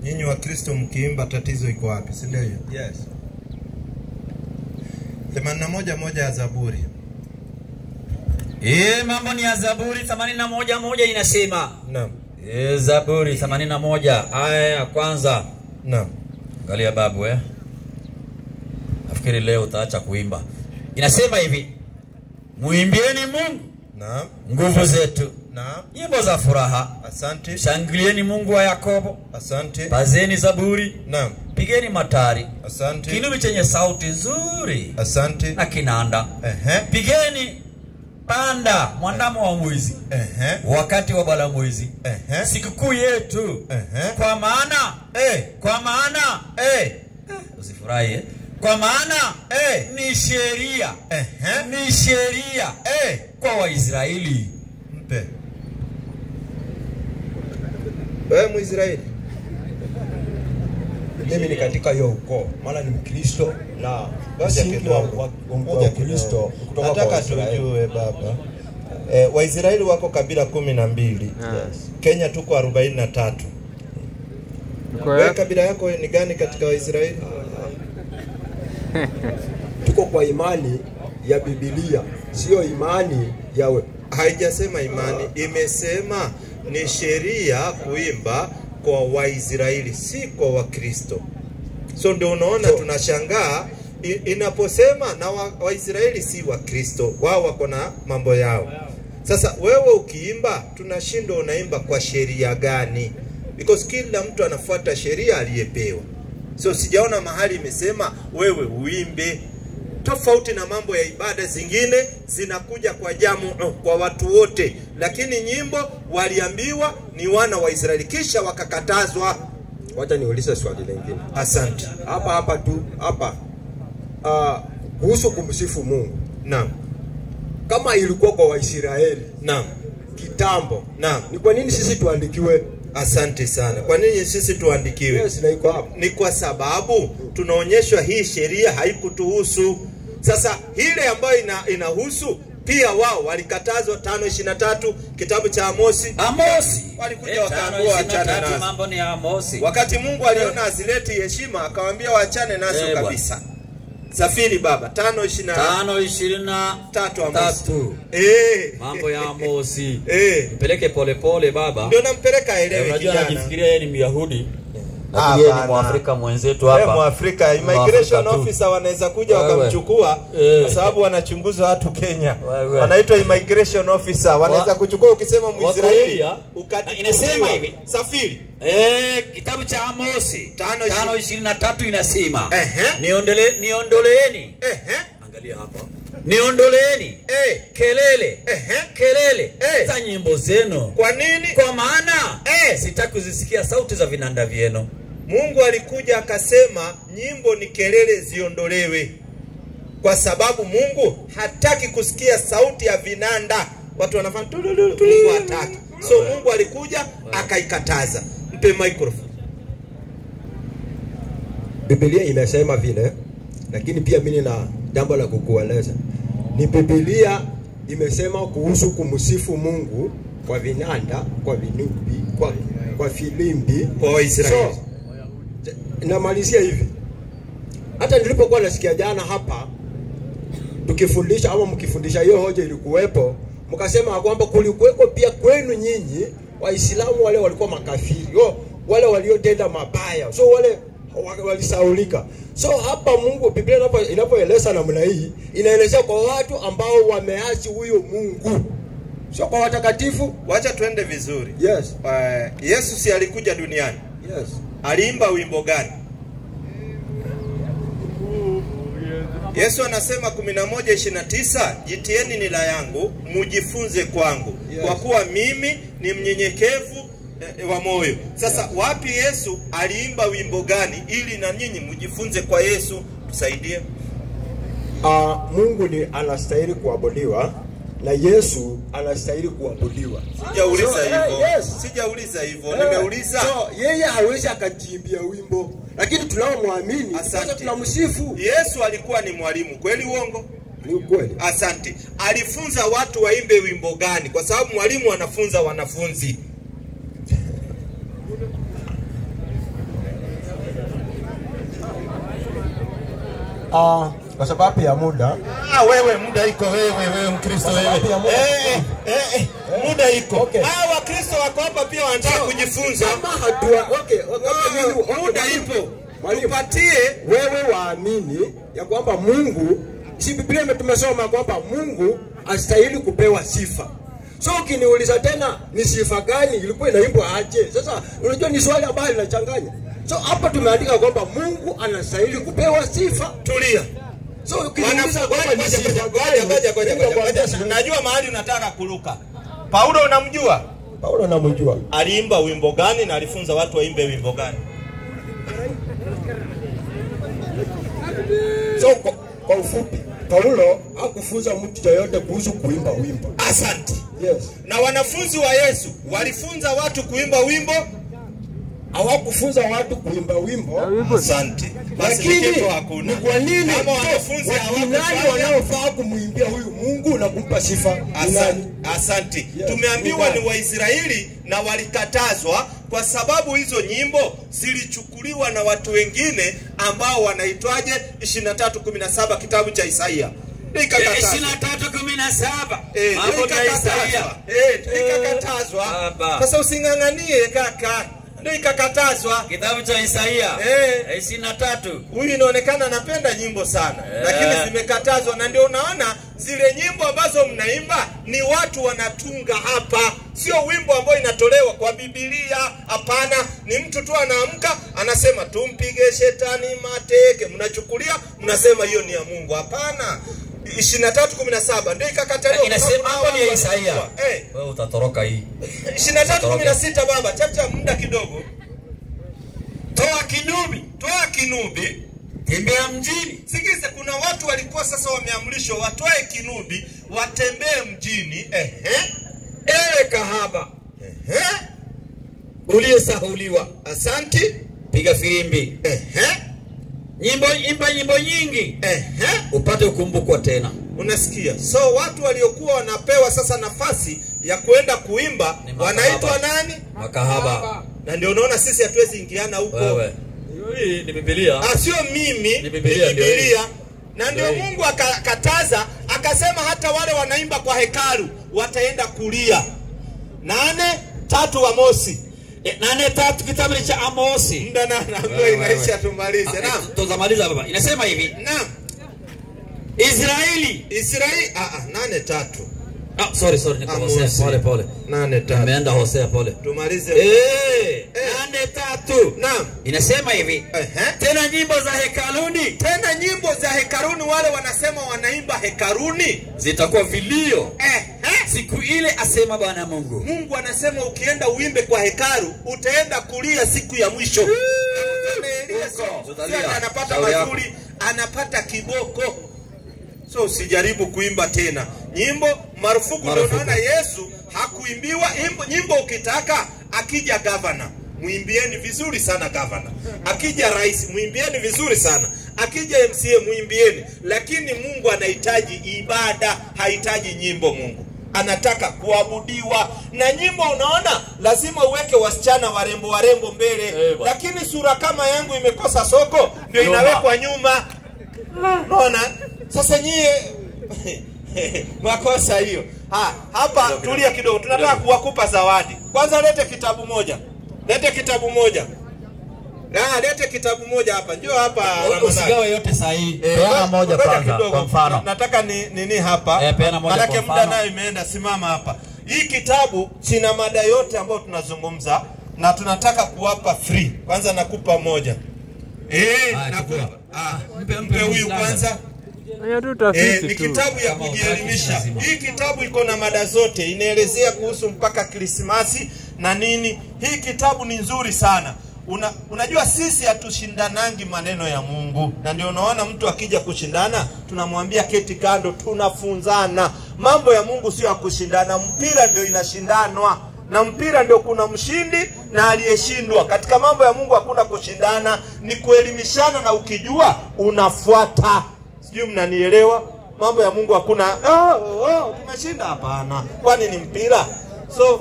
Speaker 3: nyinyi wa Kristo mkiimba tatizo iko wapi? Si ndio hiyo?
Speaker 5: Yes.
Speaker 3: 81:1 ya Zaburi.
Speaker 1: Mambo ni ya Zaburi 81:1 inasema.
Speaker 3: Naam.
Speaker 1: Zaburi 81 aya ya kwanza.
Speaker 3: Naam.
Speaker 1: Angalia babu nafikiri leo utaacha kuimba. Inasema hivi: muimbieni Mungu,
Speaker 3: naam,
Speaker 1: nguvu zetu,
Speaker 3: naam,
Speaker 1: nyimbo za furaha.
Speaker 3: Asante.
Speaker 1: Shangilieni Mungu wa Yakobo.
Speaker 3: Asante.
Speaker 1: Pazeni zaburi.
Speaker 3: Naam.
Speaker 1: Pigeni matari.
Speaker 3: Asante.
Speaker 1: Kinubi chenye sauti nzuri.
Speaker 3: Asante.
Speaker 1: Na kinanda. Pigeni panda mwandamo wa mwezi. Wakati wa bala mwezi. Sikukuu yetu. Kwa maana usifurahi kwa maana ni sheria. Ni sheria kwa Waisraeli.
Speaker 3: Mpe. Wewe Mwisraeli?
Speaker 9: Mimi ni katika hiyo ukoo. Maana ni Mkristo na
Speaker 3: basi
Speaker 9: wa Kristo kutoka
Speaker 3: nataka tujue baba. Waisraeli wako kabila 12. Yes. Kenya tuko 43. Wewe kabila yako ni gani katika Waisraeli?
Speaker 9: Tuko kwa imani ya Biblia, sio imani yawe.
Speaker 3: Haijasema imani, imesema ni sheria kuimba kwa Waisraeli, si kwa Wakristo. So ndio unaona tunashangaa inaposema na Waisraeli si Wakristo, wao wako na mambo yao. Sasa wewe ukiimba tunashindwa unaimba kwa sheria gani? Because kila mtu anafuata sheria aliyepewa. So sijaona mahali imesema wewe uimbe. tofauti na mambo ya ibada zingine zinakuja kwa jamu, kwa watu wote, lakini nyimbo waliambiwa ni wana wa Israeli kisha wakakatazwa.
Speaker 9: Wacha niulize swali lingine.
Speaker 3: Asante.
Speaker 9: Hapa tu hapa kuhusu kumsifu Mungu.
Speaker 3: Naam.
Speaker 9: Kama ilikuwa kwa Waisraeli.
Speaker 3: Naam.
Speaker 9: Kitambo.
Speaker 3: Naam.
Speaker 9: Ni kwa nini sisi tuandikiwe?
Speaker 3: Asante sana. Kwa nini sisi tuandikiwe?
Speaker 9: Yes, na iko hapo.
Speaker 3: Ni kwa sababu tunaonyeshwa hii sheria haikutuhusu. Sasa ile ambayo inahusu pia wao walikatazwa. 5:23 kitabu cha Amosi. Walikuja wakaambiwa achana nazo.
Speaker 1: Mambo ni Amosi.
Speaker 3: Wakati Mungu aliona azileti heshima akawaambia waachane nazo kabisa. Safiri baba 5:23 Amosi.
Speaker 1: Mambo ya Amosi. Mpeleke pole pole baba.
Speaker 3: Ndio nampeleka elewe.
Speaker 1: Unajua anajifikiria yeye ni Myahudi. Yeye ni Mwafrika mwenzetu hapa.
Speaker 3: Mwafrika, immigration officer wanaweza kuja wakamchukua kwa sababu wanachunguza watu Kenya. Wanaitwa immigration officer, wanaweza kuchukua ukisema Mwisraeli.
Speaker 1: Inasema hivi,
Speaker 3: safiri.
Speaker 1: Kitabu cha Amosi 5:23 inasema, niondoleeni. Angalia hapa. Niondoleeni kelele za nyimbo zenu.
Speaker 3: Kwa nini?
Speaker 1: Kwa maana sitaki kuzisikia sauti za vinanda vyenu.
Speaker 3: Mungu alikuja akasema nyimbo ni kelele ziondolewe, kwa sababu Mungu hataki kusikia sauti ya vinanda. Watu wanafanya Mungu hataki. So Mungu alikuja akaikataza. Mpe microphone.
Speaker 9: Biblia imesema vile, lakini pia mimi na jambo la kukueleza. Ni Biblia imesema kuhusu kumsifu Mungu kwa vinanda, kwa vinubi, kwa filimbi,
Speaker 3: kwa Israeli.
Speaker 9: So, namalizia hivi. Hata nilipokuwa nasikia jana hapa tukifundisha ama mkifundisha hiyo hoja ilikuwepo, mkasema kwamba kulikuweko pia kwenu nyinyi Waislamu wale walikuwa makafiri. Wale waliotenda mabaya. So wale walisaulika. So hapa Mungu, Biblia inapoeleza namna hii, inaelezea kwa watu ambao wameasi huyo Mungu. Sio kwa watakatifu.
Speaker 3: Wacha tuende vizuri.
Speaker 9: Yes.
Speaker 3: Yesu si alikuja duniani?
Speaker 9: Yes.
Speaker 3: Aliimba wimbo gani? Yesu anasema 11:29, jitieni nila yangu, mujifunze kwangu. Yes. Kwa kuwa mimi ni mnyenyekevu wa moyo. Sasa wapi Yesu aliimba wimbo gani ili na nyinyi mjifunze kwa Yesu? Tusaidie.
Speaker 9: Mungu ni anastahili kuabudiwa na Yesu anastahili kuabudiwa.
Speaker 3: Sijauliza hivyo. Sijauliza hivyo. Nimeuliza.
Speaker 9: So yeye hawezi akajiimbia wimbo, lakini tunaomwamini sasa tunamsifu.
Speaker 3: Yesu alikuwa ni mwalimu, kweli uongo?
Speaker 9: Ni kweli.
Speaker 3: Asante. Alifunza watu waimbe wimbo gani? Kwa sababu mwalimu anafunza wanafunzi.
Speaker 9: Kwa sababu ya muda.
Speaker 3: Wewe muda iko, wewe Mkristo wewe. Muda iko. Okay. Wakristo wako hapa pia wanataka kujifunza.
Speaker 9: Kama hatua
Speaker 3: muda ipo. Tupatie
Speaker 9: wewe waamini ya kwamba Mungu, si Biblia tumesoma kwamba Mungu astahili kupewa sifa. So ukiniuliza tena ni sifa gani ilikuwa inaimbwa aje? Sasa unajua ni swali ambalo linachanganya. So hapa tumeandika kwamba Mungu anastahili kupewa sifa.
Speaker 3: Tulia.
Speaker 9: So ukiniuliza kwamba ni sifa gani?
Speaker 3: Najua mahali unataka kuruka. Paulo unamjua?
Speaker 9: Paulo namjua.
Speaker 3: Aliimba wimbo gani na alifunza watu waimbe wimbo gani?
Speaker 9: So kwa ufupi, Paulo hakufunza mtu yoyote kuhusu kuimba wimbo.
Speaker 3: Asante.
Speaker 9: Yes.
Speaker 3: Na wanafunzi wa Yesu walifunza watu kuimba wimbo?
Speaker 9: Hawakufunza watu kuimba wimbo.
Speaker 3: Asante.
Speaker 9: Lakini ni kwa nini
Speaker 3: kama wanafunzi
Speaker 9: hawafanya wanaofaa kumuimbia huyu Mungu na kumpa sifa?
Speaker 3: Asante. Yes. Tumeambiwa ni Waisraeli na walikatazwa kwa sababu hizo nyimbo zilichukuliwa na watu wengine ambao wanaitwaje? 23:17 kitabu cha Isaia.
Speaker 1: 23:17
Speaker 3: mambo ya Isaia. Ikakatazwa. Sasa usinganganie kaka. ndio ikakatazwa.
Speaker 1: Kitabu cha Isaia 23.
Speaker 3: Huyu inaonekana anapenda nyimbo sana, lakini zimekatazwa. Na ndio unaona zile nyimbo ambazo mnaimba ni watu wanatunga hapa, sio wimbo ambao inatolewa kwa Biblia. Hapana, ni mtu tu anaamka anasema tumpige shetani mateke, mnachukulia mnasema hiyo ni ya Mungu. Hapana. 23:17 ndio ikakataliwa.
Speaker 1: Inasema hapo ni Isaia. Wewe utatoroka hii.
Speaker 3: 23:16 baba, chacha muda kidogo. Toa kinubi,
Speaker 1: tembea mjini.
Speaker 3: Sikize, kuna watu walikuwa sasa wameamrishwa watoe kinubi, watembee mjini.
Speaker 1: Ewe kahaba, uliyesahuliwa,
Speaker 3: asanti,
Speaker 1: piga filimbi. Imba nyimbo nyingi. Upate ukumbukwa tena.
Speaker 3: Unasikia? So watu waliokuwa wanapewa sasa nafasi ya kwenda kuimba wanaitwa nani?
Speaker 1: Makahaba.
Speaker 3: Na ndio unaona sisi hatuwezi ingiana huko.
Speaker 1: Wewe. Hii ni Biblia.
Speaker 3: Sio mimi,
Speaker 1: ni Biblia.
Speaker 3: Na ndio Mungu akakataza, akasema hata wale wanaimba kwa hekalu wataenda kulia. 8:3 Amosi.
Speaker 1: 8:3 kitabu cha Amosi.
Speaker 3: Muda na ngoja inaisha tumalize. Naam.
Speaker 1: Tutamaliza baba. Inasema hivi.
Speaker 3: Naam.
Speaker 1: Israeli
Speaker 3: 8:3.
Speaker 1: Sorry nikosea pole.
Speaker 3: 8:3.
Speaker 1: Nimeenda Hosea pole.
Speaker 3: Tumalize.
Speaker 1: 8:3.
Speaker 3: Naam.
Speaker 1: Inasema hivi. Tena nyimbo za hekaluni,
Speaker 3: wale wanasema wanaimba hekaluni
Speaker 1: zitakuwa vilio. Siku ile asema Bwana Mungu.
Speaker 3: Mungu anasema ukienda uimbe kwa hekalu utaenda kulia siku ya mwisho. Anapata mazuri, anapata kiboko. So usijaribu kuimba tena. Nyimbo marufuku. Ndio unaona Yesu hakuimbiwa nyimbo. Ukitaka akija governor, muimbieni vizuri sana governor. Akija rais, muimbieni vizuri sana. Akija MCA, muimbieni. Lakini Mungu anahitaji ibada, hahitaji nyimbo. Mungu anataka kuabudiwa. Na nyimbo unaona lazima uweke wasichana warembo mbele. Lakini sura kama yangu imekosa soko ndio inawekwa nyuma. Unaona? Sasa nyie makosa hiyo. Hapa tulia kidogo. Tunataka kuwakupa zawadi. Kwanza lete kitabu moja. Lete kitabu moja hapa. Njoo hapa.
Speaker 1: Usigawe yote sahihi. Peana moja kwanza kwa mfano.
Speaker 3: Nataka nini hapa?
Speaker 1: Peana moja kwa mfano.
Speaker 3: Muda nayo imeenda, simama hapa. Hii kitabu kina mada yote ambayo tunazungumza na tunataka kuwapa free. Kwanza nakupa moja. Nakupa. Mpe huyu kwanza. Ni kitabu ya kujielimisha. Hii kitabu iko na mada zote, inaelezea kuhusu mpaka Krismasi na nini. Hii kitabu ni nzuri sana. Unajua sisi hatushindanangi maneno ya Mungu. Na ndio unaona mtu akija kushindana, tunamwambia keti kando, tunafunzana. Mambo ya Mungu sio ya kushindana. Mpira ndio inashindanwa. Na mpira ndio kuna mshindi na aliyeshindwa. Katika mambo ya Mungu hakuna kushindana, ni kuelimishana, na ukijua unafuata. Sijui mnanielewa? Mambo ya Mungu hakuna tumeshinda, hapana. Kwani ni mpira? So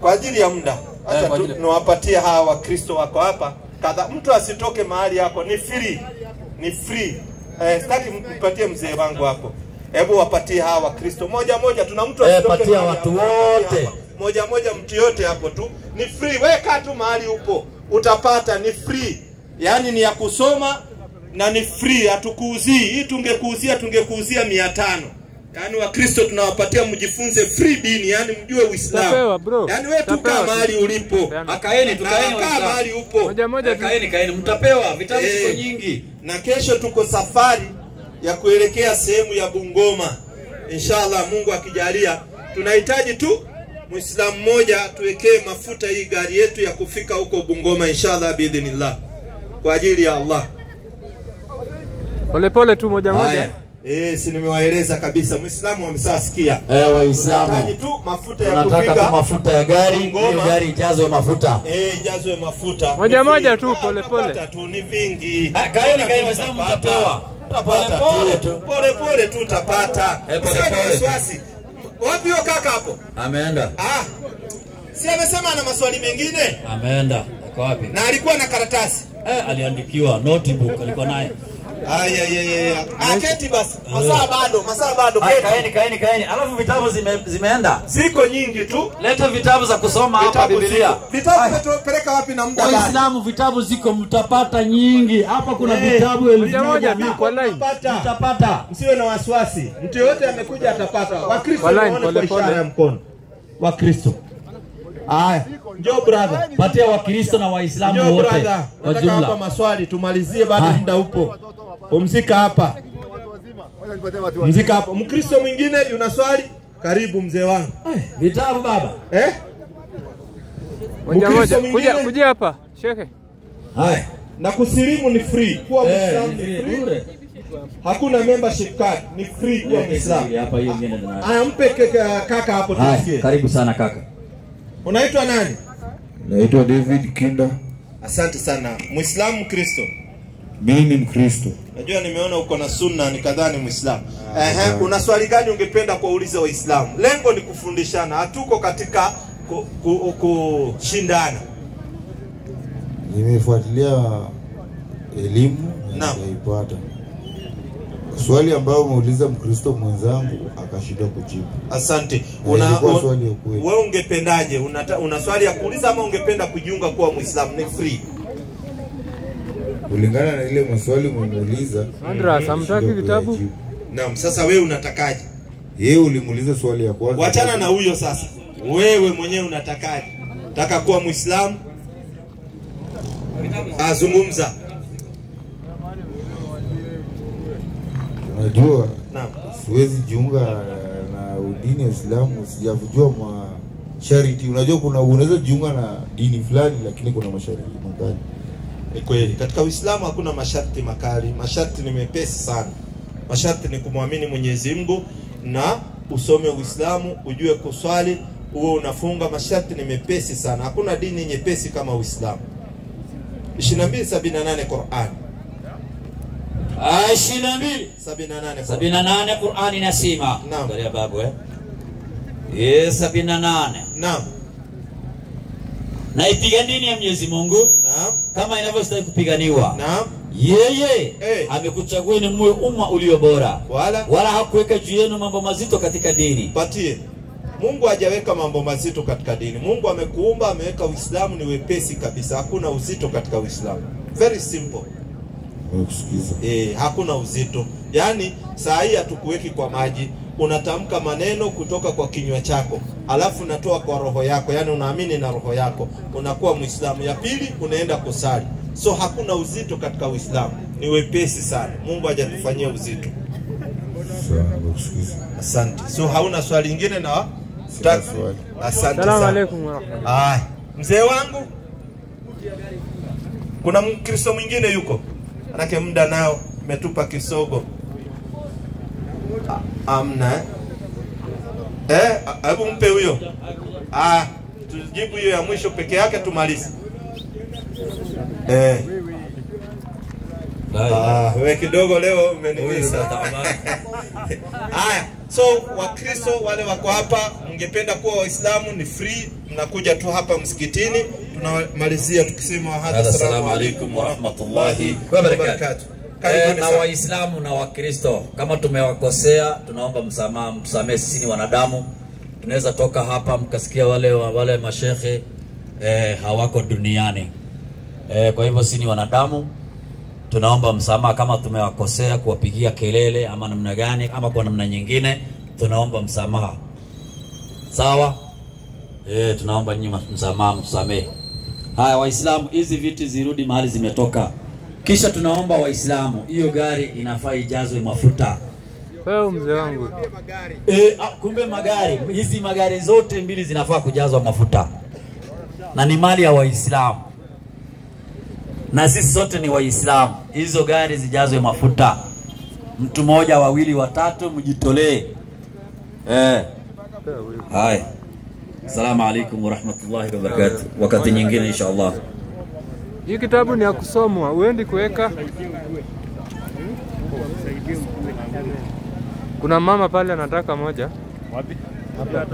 Speaker 3: kwa ajili ya muda hata tunawapatia hawa Wakristo wako hapa kadha. Mtu asitoke mahali yako, ni free. Sitaki mpatie mzee wangu hapo. Hebu wapatie hawa Wakristo moja. Tuna mtu asitoke
Speaker 1: patia watu wote.
Speaker 3: Moja mtu yote hapo tu. Ni free. Weka tu mahali upo. Utapata, ni free. Yaani ni ya kusoma na ni free, hatukuuzii. Hii tungekuuzia 500. Yaani Wakristo tunawapatia mjifunze free dini, yaani mjue Uislamu. Yaani wewe tu kaa mahali ulipo.
Speaker 1: Tukaeni
Speaker 3: mahali upo.
Speaker 1: Kaeni mtapewa vitabu ziko nyingi.
Speaker 3: Na kesho tuko safari ya kuelekea sehemu ya Bungoma. Inshallah Mungu akijalia, tunahitaji tu Muislamu mmoja tuwekee mafuta hii gari yetu ya kufika huko Bungoma inshallah biidhnillah. Kwa ajili ya Allah.
Speaker 8: Pole tu moja.
Speaker 3: Si nimewaeleza kabisa, Muislamu amesasikia.
Speaker 1: Waislamu
Speaker 3: tu mafuta ya kufika.
Speaker 1: Tunataka mafuta ya gari, hiyo gari ijazwe mafuta.
Speaker 3: Ijazwe mafuta.
Speaker 8: Moja tu pole.
Speaker 3: Tu ni vingi.
Speaker 1: Kaeni Waislamu mtapewa.
Speaker 3: Pole tu utapata. Wasiwasi. Wapi yo kaka hapo?
Speaker 1: Ameenda.
Speaker 3: Si amesema ana maswali mengine?
Speaker 1: Ameenda. Kwa wapi?
Speaker 3: Na alikuwa na karatasi.
Speaker 1: Aliandikiwa notebook alikuwa naye.
Speaker 3: Keti basi. Masaa bado.
Speaker 1: Kaeni. Alafu vitabu zimeenda.
Speaker 3: Ziko nyingi tu.
Speaker 1: Leta vitabu za kusoma hapa Biblia.
Speaker 3: Vitabu peleka wapi na muda?
Speaker 1: Waislamu vitabu ziko mtapata nyingi. Hapa kuna vitabu 1000
Speaker 8: kwa line.
Speaker 3: Mtapata. Msiwe na wasiwasi. Mtu yote amekuja atapata. Wakristo waone kwa ishara ya mkono. Wakristo. Haya, njoo brother.
Speaker 1: Patia Wakristo na Waislamu wote.
Speaker 3: Nataka hapa maswali tumalizie bado muda upo. Pumzika hapa. Mkristo mwingine yuna swali? Karibu mzee wangu.
Speaker 1: Vitabu baba.
Speaker 8: Kuja hapa, shekhe.
Speaker 3: Haya. Na kusilimu ni free. Kuwa Muislamu ni free. Hakuna membership card, ni free kuwa Muislamu.
Speaker 1: Hapa hiyo ngine ndio.
Speaker 3: Mpe kaka hapo tusikie.
Speaker 1: Karibu sana kaka.
Speaker 3: Unaitwa nani?
Speaker 10: Naitwa David Kinda.
Speaker 3: Asante sana. Muislamu Kristo?
Speaker 10: Mimi Mkristo.
Speaker 3: Najua nimeona uko na sunna nikadhani Muislamu. Una swali gani ungependa kuuliza Waislamu? Lengo ni kufundishana, hatuko katika kushindana.
Speaker 10: Nimefuatilia elimu na nikaipata. Swali ambayo umeuliza Mkristo mwenzangu akashindwa kujibu.
Speaker 3: Asante. Wewe ungependaje? Una swali ya kuuliza ama ungependa kujiunga kuwa Muislamu? Ni free.
Speaker 10: Kulingana na ile maswali umeuliza.
Speaker 8: Andra, samtaki vitabu?
Speaker 3: Naam, sasa wewe unatakaje?
Speaker 10: Yeye ulimuuliza swali ya kwanza.
Speaker 3: Wachana na huyo sasa. Wewe mwenyewe unatakaje? Nataka kuwa Muislamu? Azungumza.
Speaker 10: Unajua, siwezi jiunga na dini ya Uislamu, sijavujua masharti. Unajua unaweza jiunga na dini fulani lakini kuna masharti makali.
Speaker 3: Ni kweli. Katika Uislamu hakuna masharti makali. Masharti ni mepesi sana. Masharti ni kumwamini Mwenyezi Mungu na usome Uislamu, ujue kuswali, uwe unafunga. Masharti ni mepesi sana. Hakuna dini nyepesi kama Uislamu. 22:78 Qur'an.
Speaker 1: 78 Qur'an inasema. Angalia babu 78.
Speaker 3: Naam.
Speaker 1: Na ipiga dini ya Mwenyezi Mungu kama inavyostahili kupiganiwa. Yeye amekuchagua ni mwe umma ulio bora. Wala hakuweka juu yenu mambo mazito katika dini.
Speaker 3: Patie. Mungu hajaweka mambo mazito katika dini. Mungu amekuumba, ameweka Uislamu ni wepesi kabisa. Hakuna uzito katika Uislamu. Very simple. Hakuna uzito. Yaani saa hii hatukuweki kwa maji. Unatamka maneno kutoka kwa kinywa chako, alafu unatoa kwa roho yako, yani unaamini na roho yako, unakuwa Muislamu. Ya pili unaenda kusali. So hakuna uzito katika Uislamu. Ni wepesi sana. Mungu hajatufanyia uzito. Asante. So hauna swali lingine na asante.
Speaker 8: Asalamu alaykum wa rahmatullah.
Speaker 3: Mzee wangu, kuna Mkristo mwingine yuko? Manake muda nao umetupa kisogo. Amna. Hebu mpe huyo. Tujibu hiyo ya mwisho peke yake tumalize. Wewe kidogo leo umenigusa. Haya, so Wakristo wale wako hapa, mngependa kuwa Waislamu ni free, mnakuja tu hapa msikitini. Tunamalizia tukisema
Speaker 1: assalamu alaykum wa rahmatullahi wa barakatuh. Na Waislamu na Wakristo, kama tumewakosea tunaomba msamaha, msamehe, sisi ni wanadamu. Tunaweza toka hapa mkasikia wale mashehe hawako duniani. Kwa hivyo sisi ni wanadamu. Tunaomba msamaha kama tumewakosea, kuwapigia kelele ama namna gani ama kwa namna nyingine, tunaomba msamaha. Sawa? Tunaomba nyinyi msamaha, msamehe. Haya Waislamu, hizi viti zirudi mahali zimetoka. Kisha tunaomba Waislamu, hiyo gari inafaa ijazwe mafuta.
Speaker 8: Wewe mzee wangu.
Speaker 1: Kumbe hizi magari zote mbili zinafaa kujazwa mafuta. Na ni mali ya Waislamu. Na sisi sote ni Waislamu. Hizo gari zijazwe mafuta. Mtu mmoja, wawili, watatu, mjitolee. Hai. Assalamu alaykum wa rahmatullahi wa barakatuh. Wakati nyingine inshallah.
Speaker 8: Hii kitabu ni ya kusomwa, uendi kuweka. Kuna mama pale anataka moja. Wapi? Hapa.